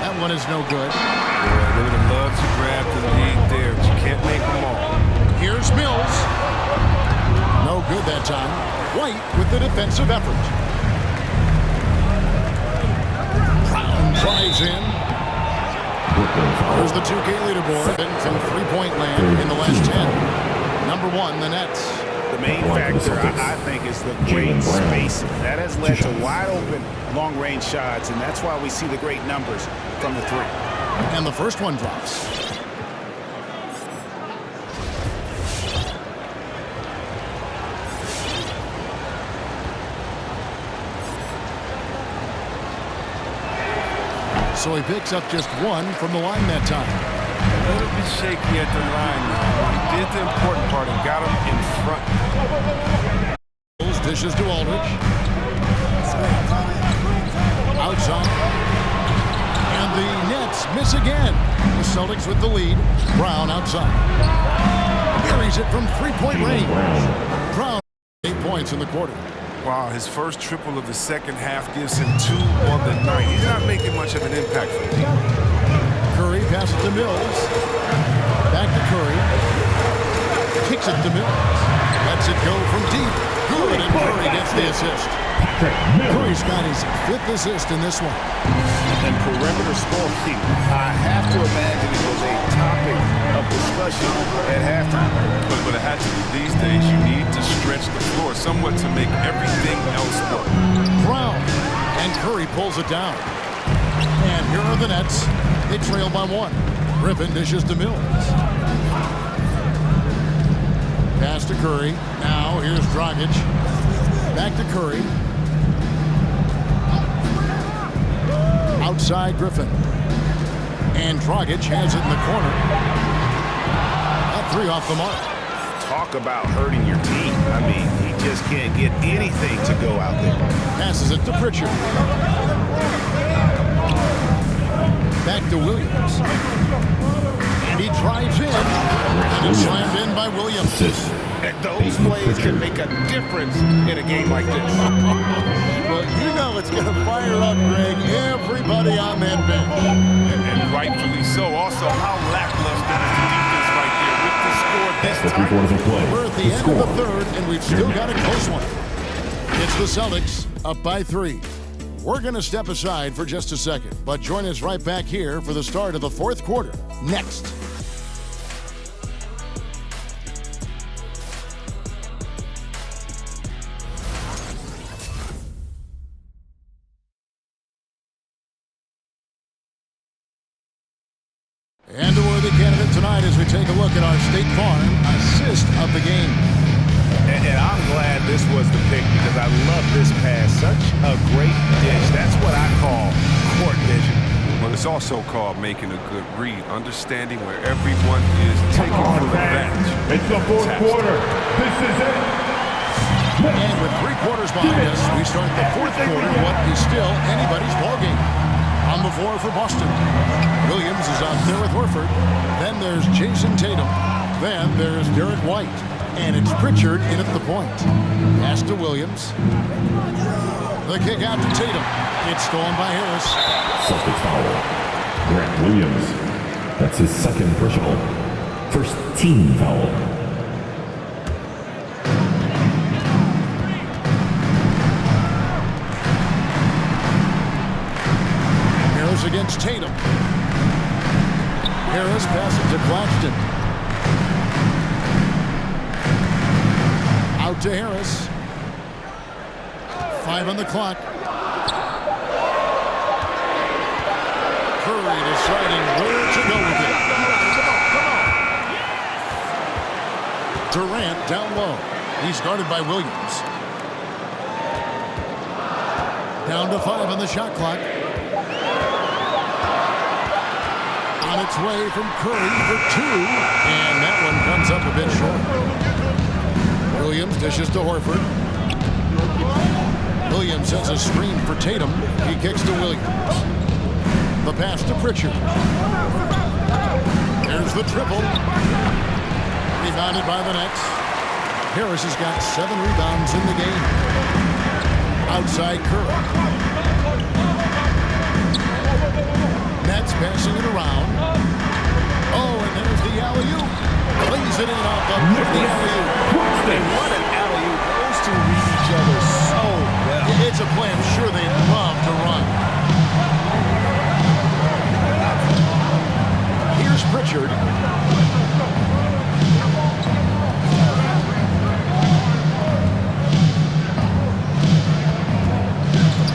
That one is no good. Yeah, they would have loved to grab the lead there, but you can't make them all. Here's Mills. No good that time. White with the defensive effort. Brown drives in. There's the 2K leaderboard from three-point land in the last 10. Number 1, the Nets. The main factor, I think, is the great spacing. That has led to wide-open, long-range shots, and that's why we see the great numbers from the 3. And the first one drops. So he picks up just one from the line that time. A little bit shaky at the line now. He did the important part and got him in front. Dishes to Aldridge. Outside. And the Nets miss again. The Celtics with the lead. Brown outside. Carries it from three-point range. Brown 8 points in the quarter. Wow, his first triple of the second half gives him 2 on the night. He's not making much of an impact for the team. Curry passes to Mills. Back to Curry. Kicks it to Mills. Lets it go from deep. Good, and Curry gets the assist. Curry's got his 5th assist in this one. And perimeter scoring, I have to imagine it was a topic of discussion at halftime. But it had to be these days. You need to stretch the floor somewhat to make everything else work. Brown, and Curry pulls it down. And here are the Nets. They trail by 1. Griffin dishes to Mills. Pass to Curry. Now here's Dragic. Back to Curry. Outside Griffin. And Dragic has it in the corner. A 3 off the mark. Talk about hurting your team. I mean, he just can't get anything to go out there. Passes it to Pritchard. Back to Williams. And he drives in. And it's slammed in by Williams. And those plays can make a difference in a game like this. Well, you know it's going to fire up, Greg, everybody on that bench. And rightfully so. Also, how lackluster is the defense right there with the score this time. We're at the end of the third, and we've still got a close one. It's the Celtics up by 3. We're going to step aside for just a second, but join us right back here for the start of the 4th quarter. Next. And a worthy candidate tonight as we take a look at our State Farm assist of the game. And I'm glad this was the pick because I love this pass. Such a great dish. That's what I call court vision. Well, it's also called making a good read, understanding where everyone is taking full advantage. It's the 4th quarter. This is it. And with 3 quarters behind us, we start the 4th quarter, what is still anybody's ballgame. On the floor for Boston. Williams is out there with Horford. Then there's Jason Tatum. Then there's Derek White. And it's Pritchard in at the point. Pass to Williams. The kick out to Tatum. It's stolen by Harris. Celtics foul. Grant Williams. That's his 2nd personal. 1st team foul. Harris against Tatum. Harris passes to Claxton. Out to Harris. 5 on the clock. Curry deciding where to go with it. Durant down low. He's guarded by Williams. Down to 5 on the shot clock. On its way from Curry for 2. And that one comes up a bit short. Williams dishes to Horford. Williams has a screen for Tatum. He kicks to Williams. The pass to Pritchard. There's the triple. Rebounded by the Nets. Harris has got 7 rebounds in the game. Outside Curry. Nets passing it around. Oh, and there's the alley-oop. Plays it in off the alley-oop. What an alley-oop. Those two read each other so well. It's a play I'm sure they'd love to run. Here's Pritchard.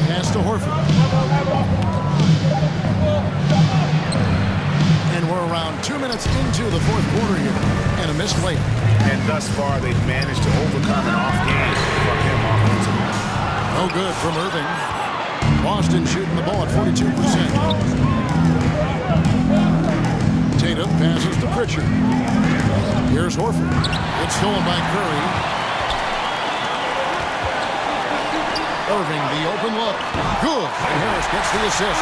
Pass to Horford. And we're around 2 minutes into the 4th quarter here. And a missed layup. And thus far, they've managed to overcome an off game from him offensively. No good from Irving. Boston shooting the ball at 42%. Pritchard. Here's Horford. It's stolen by Curry. Irving, the open look. Good. And Harris gets the assist.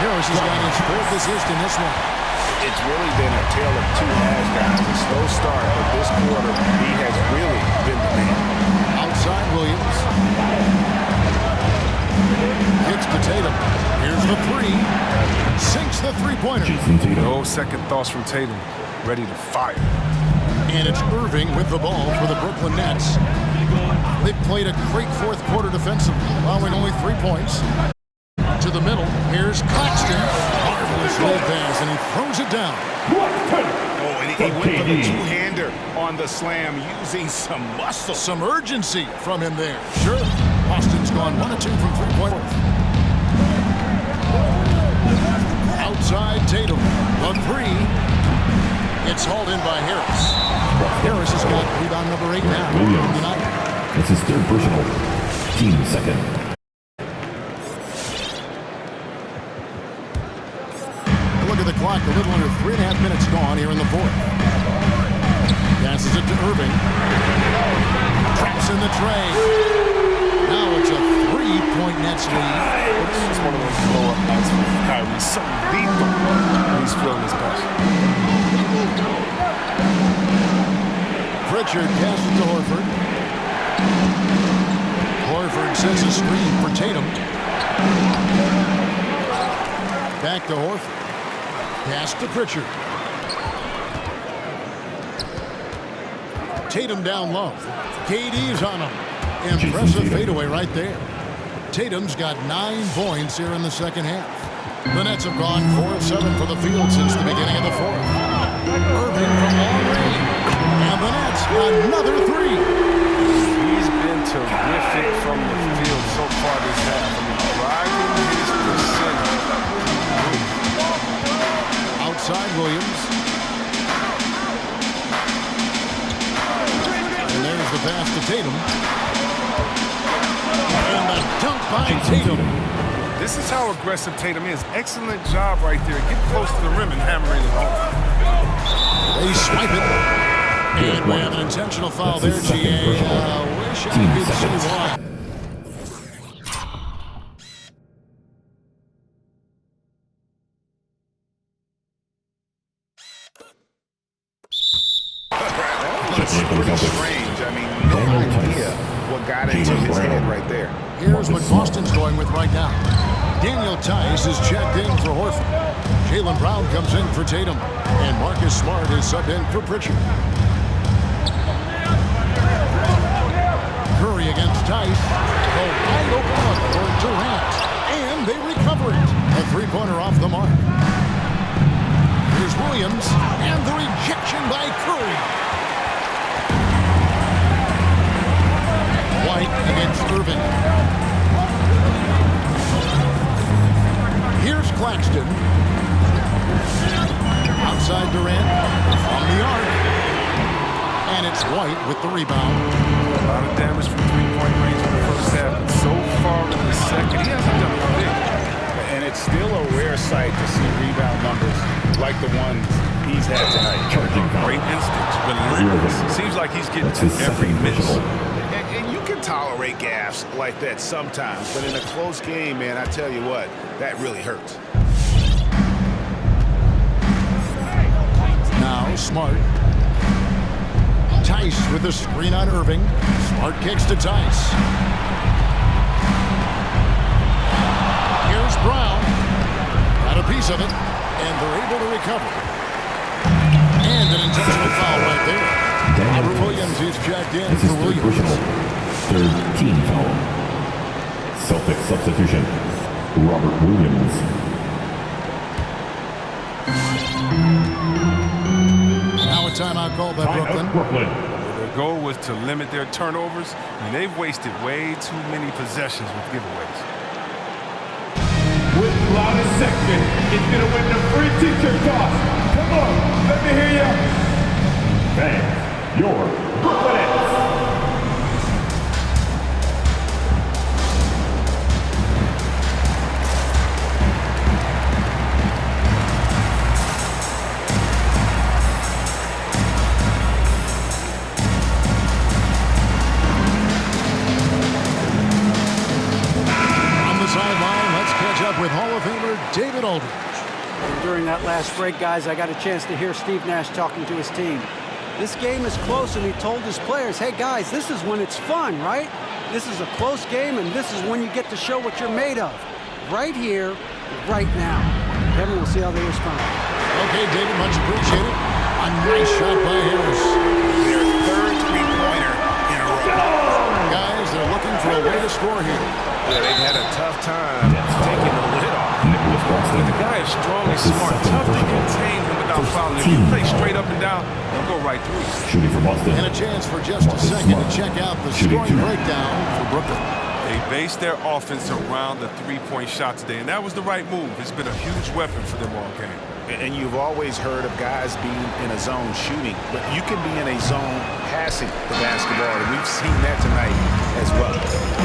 Harris has got his fourth assist in this one. It's really been a tale of two halves, guys. A slow start, but this quarter, he has really been the man. Outside Williams. Gets to Tatum. Here's the three. Sinks the three-pointer. No second thoughts from Tatum. Ready to fire. And it's Irving with the ball for the Brooklyn Nets. They've played a great fourth quarter defensively, allowing only 3 points. To the middle. Here's Claxton. Marvelous lead pass, and he throws it down. Oh, and he went for the two-hander on the slam, using some muscle. Some urgency from him there. Sure. Boston's gone 1 of 2 from three-point. Outside Tatum. The three. It's hauled in by Harris. Harris has got rebound number 8 now. Williams. That's his third personal. Team second. Look at the clock. A little under 3.5 minutes gone here in the fourth. Passes it to Irving. Traps in the tray. Now it's a 3-point Nets lead. It's one of those blow-up nights for Kyrie. So lethal when he's feeling his best. Pritchard passes to Horford. Horford sets a screen for Tatum. Back to Horford. Pass to Pritchard. Tatum down low. KD's on him. Impressive fadeaway right there. Tatum's got 9 points here in the second half. The Nets have gone 4 of 7 for the field since the beginning of the fourth. Irving from long range. And the Nets, another 3. He's been terrific from the field so far this half. I mean, driving his percentage. Outside Williams. And there's the pass to Tatum. And the dunk by Tatum. This is how aggressive Tatum is. Excellent job right there. Get close to the rim and hammering it home. They swipe it. And we have an intentional foul there, GA. Wish I could see why. Strange. I mean, no idea what got into his head right there. Here's what Boston's going with right now. Daniel Tice is checked in for Horford. Jaylen Brown comes in for Tatum. And Marcus Smart is subbed in for Pritchard. Curry against Tice. The wide open look for Durant. And they recover it. A three-pointer off the mark. Here's Williams. And the rejection by Curry. White against Irving. Here's Claxton. Outside Durant. From the arc. And it's White with the rebound. A lot of damage from three-point range in the first half. And so far in the second, he hasn't done a thing. And it's still a rare sight to see rebound numbers like the ones he's had tonight. Great instincts. Relentless. Seems like he's getting to every miss. And you can tolerate gaffes like that sometimes, but in a close game, man, I tell you what, that really hurts. Now Smart. Tice with the screen on Irving. Smart kicks to Tice. Here's Brown. Got a piece of it, and they're able to recover. And an intentional foul right there. Robert Williams is checked in for Williams. Third team foul. Celtic substitution. Robert Williams. Now a timeout called by Brooklyn. Their goal was to limit their turnovers, and they've wasted way too many possessions with giveaways. With the loudest section, is going to win the free t-shirt toss. Come on, let me hear ya. Fans, your Brooklyn Nets. And during that last break, guys, I got a chance to hear Steve Nash talking to his team. This game is close, and he told his players, hey, guys, this is when it's fun, right? This is a close game, and this is when you get to show what you're made of. Right here, right now. Kevin, we'll see how they respond. Okay, David, much appreciated. A nice shot by Harris. Their third three-pointer in a row. Guys, they're looking for a way to score here. Yeah, they've had a tough time taking the lid off. The guy is strong and smart. Tough to contain him without fouling. If you play straight up and down, he'll go right through you. Shooting for Boston. And a chance for just a second to check out the scoring breakdown for Brooklyn. They based their offense around the three-point shot today, and that was the right move. It's been a huge weapon for them all game. And you've always heard of guys being in a zone shooting, but you can be in a zone passing the basketball, and we've seen that tonight as well.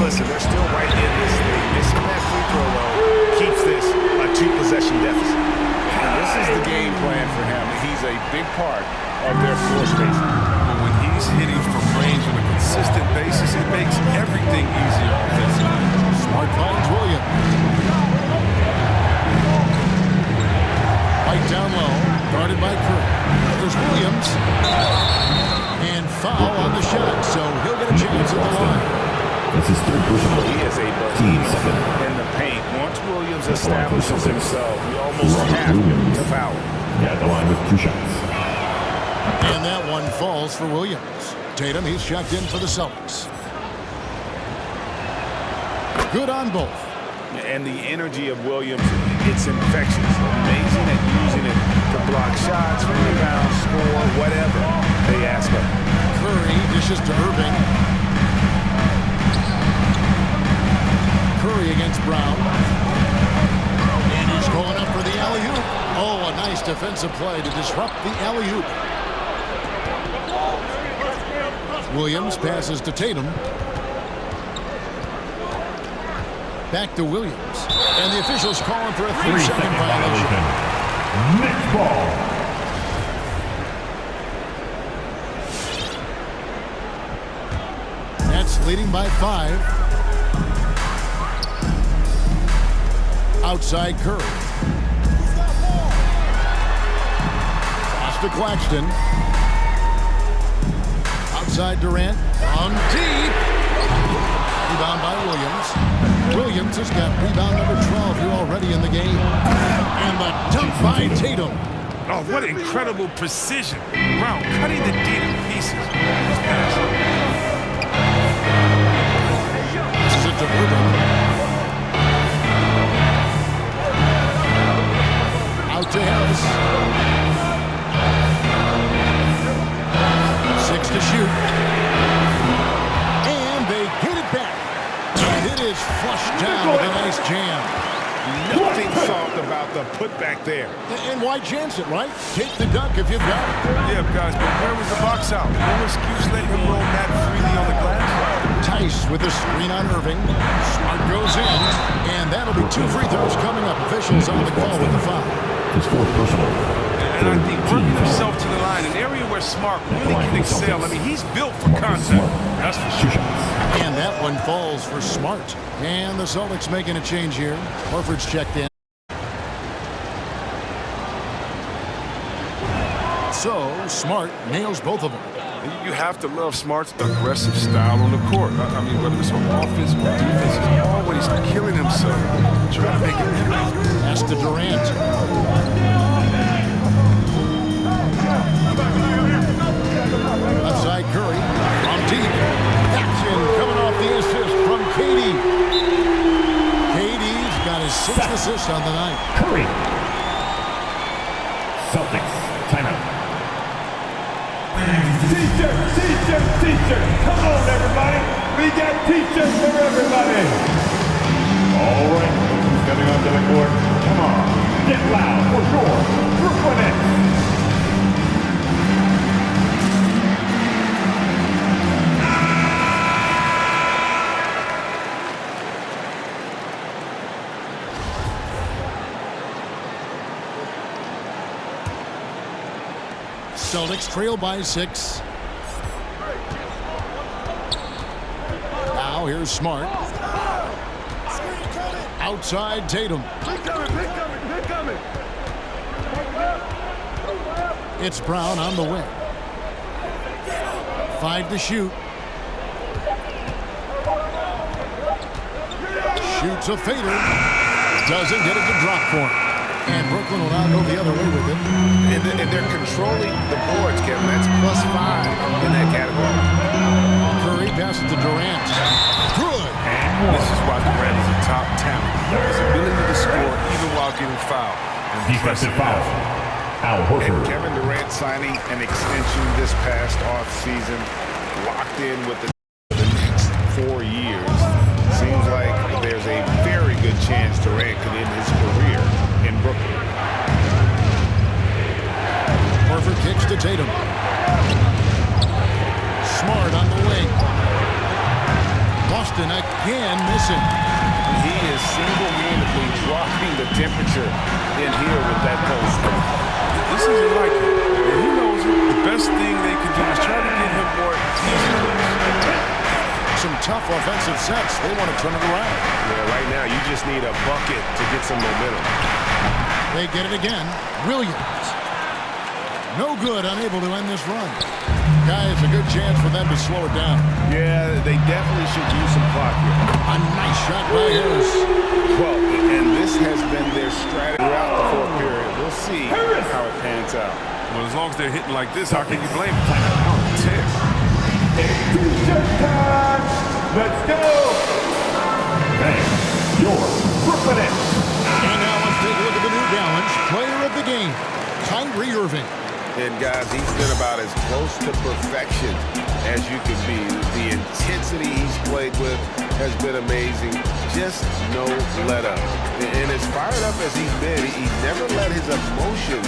Listen, they're still right in this thing. Missing that free throw, though, keeps this a two-possession deficit. And this is the game plan for him. He's a big part of their floor spacing. But when he's hitting from range on a consistent basis, it makes everything easier offensively. Smart finds Williams. Right down low, guarded by Curry. There's Williams. And foul on the shot, so he'll get a chance at the line. That's his third personal. He is a beast in the paint. Once Williams establishes himself, we almost have to foul. Yeah, the line with 2 shots. And that one falls for Williams. Tatum, he's checked in for the Celtics. Good on both. And the energy of Williams, it's infectious. Amazing at using it to block shots, rebound, score, whatever they ask him. Curry dishes to Irving. Curry against Brown. And he's going up for the alley-oop. Oh, a nice defensive play to disrupt the alley-oop. Williams passes to Tatum. Back to Williams. And the officials calling for a 3-second violation. Next ball. Nets leading by 5. Outside Curry. Pass to Claxton. Outside Durant. On deep. Rebound by Williams. Williams has got rebound number 12 here already in the game. And the dunk by Tatum. Oh, what incredible precision. Brown cutting the D to pieces. This is it to Irving. Out to Harris. 6 to shoot. And they get it back. And it is flushed down with a nice jam. Nothing soft about the putback there. And why chance it, right? Take the dunk if you've got it. Yeah, guys, but where was the box out? No excuse letting him roll that freely on the glass. Tice with the screen on Irving. Smart goes in. And that'll be 2 free throws coming up. Officials on the call with the foul. His fourth personal. And I think working himself to the line, an area where Smart really can excel. I mean, he's built for contact. That's for sure. And that one falls for Smart. And the Celtics making a change here. Horford's checked in. So, Smart nails both of them. You have to love Smart's aggressive style on the court. I mean, whether it's on offense or defense, he's always killing himself, trying to make it happen. Pass to Durant. Outside Curry. From deep. Action coming off the assist from KD. KD's got his 6th assist on the night. Curry. Celtics. Timeout. T-shirt. Come on, everybody. We got T-shirts for everybody. All right, who's coming onto the court? Come on, get loud for sure. Brooklyn Nets. Celtics trail by 6. Now here's Smart. Outside Tatum. It's Brown on the wing. 5 to shoot. Shoots a fader. Doesn't get it to drop for him. And Brooklyn will now go the other way with it. And they're controlling the boards, Kevin. That's +5 in that category. Curry passes to Durant. Good. This is why Durant is a top talent. His ability to score even while getting fouled. Defensive foul. Al And Horford. Kevin Durant signing an extension this past offseason, locked in with the next 4 years. Seems like there's a very good chance Durant could end his career in Brooklyn. Horford kicks to Tatum. Smart on the wing. Boston again missing. He is single-handedly dropping the temperature in here with that post. This isn't like it. And he knows it. The best thing they can do is try to get him more easy looks. Some tough offensive sets. They want to turn it around. Yeah, right now you just need a bucket to get some momentum. They get it again. Williams. No good, unable to end this run. Guys, a good chance for them to slow it down. Yeah, they definitely should use some clock here. A nice shot by Harris. Well, and this has been their strategy throughout the fourth period. We'll see how it pans out. Well, as long as they're hitting like this, how can you blame them? Oh, tick. T-shirt time. Let's go. Bang. Your Brooklyn Nets. And now let's take a look at the New Balance player of the game, Kyrie Irving. And guys, he's been about as close to perfection as you can be. The intensity he's played with has been amazing. Just no let up. And as fired up as he's been, he's never let his emotions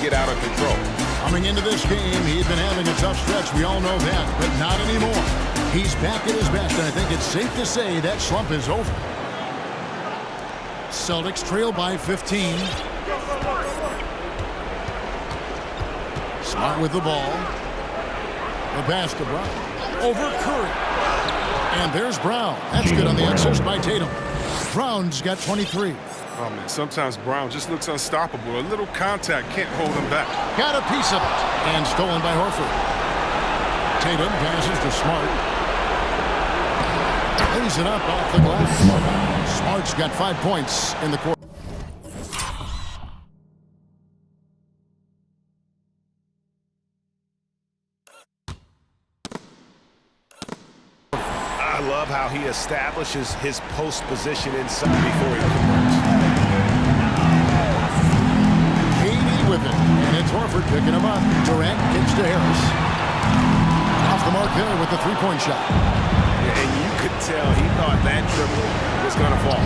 get out of control. Coming into this game, he'd been having a tough stretch. We all know that, but not anymore. He's back at his best, and I think it's safe to say that slump is over. Celtics trail by 15. Smart with the ball. The pass to Brown. Over Curry. And there's Brown. That's good on the assist by Tatum. Brown's got 23. Oh, man, sometimes Brown just looks unstoppable. A little contact can't hold him back. Got a piece of it. And stolen by Horford. Tatum passes to Smart. Lays it up off the glass. Smart's got 5 points in the quarter. I love how he establishes his post position inside before he converts. KD with it. And it's Horford picking him up. Durant kicks to Harris. Off the mark there with the three-point shot. And you could tell he thought that triple was going to fall.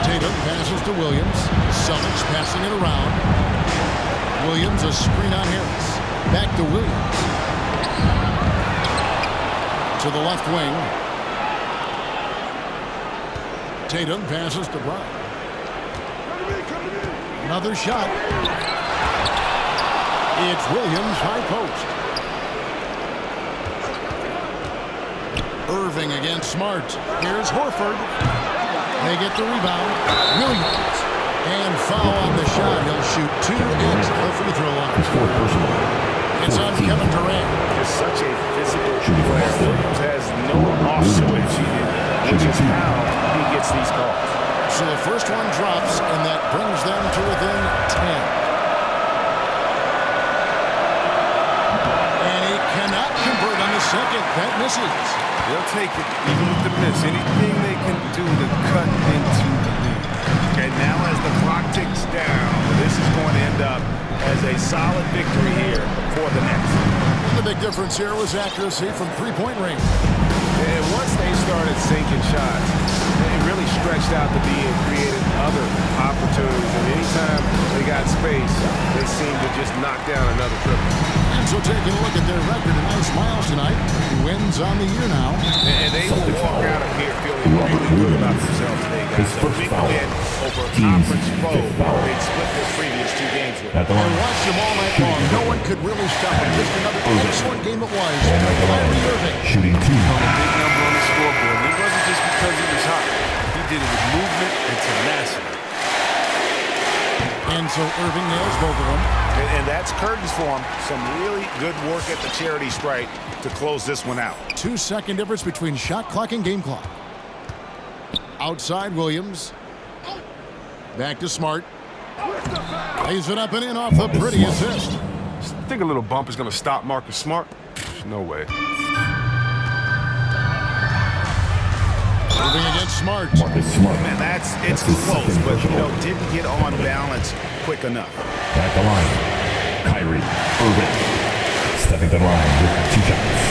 Tatum passes to Williams. Celtics passing it around. Williams a screen on Harris. Back to Williams. To the left wing. Tatum passes to Brown. Another shot. It's Williams high post. Irving against Smart. Here's Horford. They get the rebound. Williams. And foul on the shot. He'll shoot 2 at the free throw line. It's on Kevin Durant. Just such a physical player. Williams has no off switch, which is how he gets these calls. So the first one drops, and that brings them to within 10. And he cannot convert on the second. That misses. They'll take it, even with the miss. Anything they can do to cut into the lead. And now as the clock ticks down, this is going to end up as a solid victory here for the Nets. The big difference here was accuracy from three-point range. And once they started sinking shots, they really stretched out the D and created other opportunities. And anytime they got space, they seemed to just knock down another triple. And so taking a look at their record, a nice miles tonight. Wins on the year now. And they will walk out of here feeling really good about themselves today, guys. A big win over a conference foe they'd split their previous 2 games with. And watch them all night long. No one could really stop them. Just another excellent game it was. Kyrie Irving. Shooting 2. A big number on the scoreboard. And it wasn't just because he was hot. He did it with movement and tenacity. And so Irving nails both of them. And that's curtains for him. Some really good work at the charity stripe to close this one out. 2-second difference between shot clock and game clock. Outside Williams. Back to Smart. Lays it up and in off the pretty assist. I think a little bump is going to stop Marcus Smart. No way. Moving against Smart. Marcus Smart. And it's close, but didn't get on balance quick enough. At the line, Kyrie Irving. Stepping to the line with 2 shots.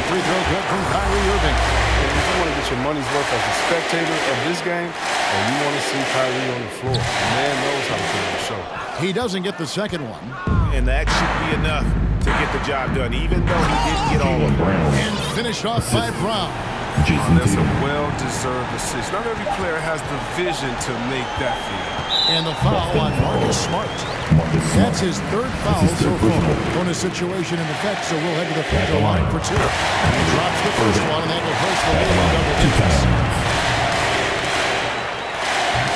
Free throw good from Kyrie Irving. If you want to get your money's worth as a spectator of this game, and you want to see Kyrie on the floor, the man knows how to put on the show. He doesn't get the second one. And that should be enough to get the job done, even though he didn't get all of it. And finished off by Brown. That's a well-deserved assist. Not every player has the vision to make that feed. And the foul on Marcus Smart. That's his third foul so far. Bonus situation in effect, so we'll head to the free throw line for 2. He drops the first one, and that will post the lead in double digits.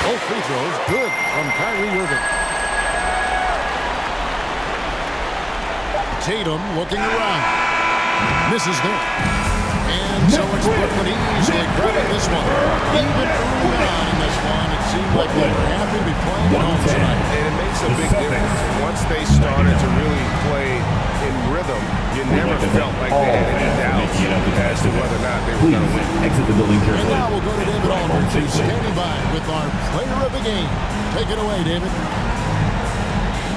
Both free throws good from Kyrie Irving. Tatum looking around. Misses there. And so it's Brooklyn easily grabbing this one. Even early on in this one, it seemed like they were happy to be playing at home tonight. And it makes a big difference. Once they started to really play in rhythm, you never felt like they had any doubts as to whether or not they were going to win. Exit the building And carefully. now we'll go to David Aldridge, who's standing by with our player of the game. Take it away, David.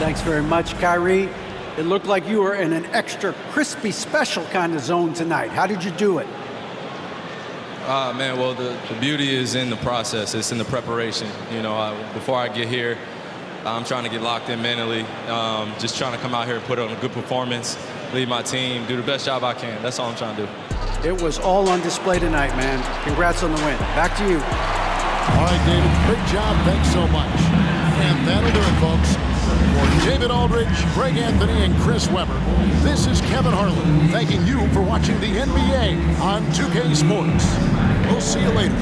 Thanks very much, Kyrie. It looked like you were in an extra crispy special kind of zone tonight. How did you do it? Man, well, the beauty is in the process. It's in the preparation. Before I get here, I'm trying to get locked in mentally. Just trying to come out here and put on a good performance, lead my team, do the best job I can. That's all I'm trying to do. It was all on display tonight, man. Congrats on the win. Back to you. All right, David, great job. Thanks so much. And that'll do it, folks. For David Aldridge, Greg Anthony, and Chris Webber, this is Kevin Harlan thanking you for watching the NBA on 2K Sports. We'll see you later.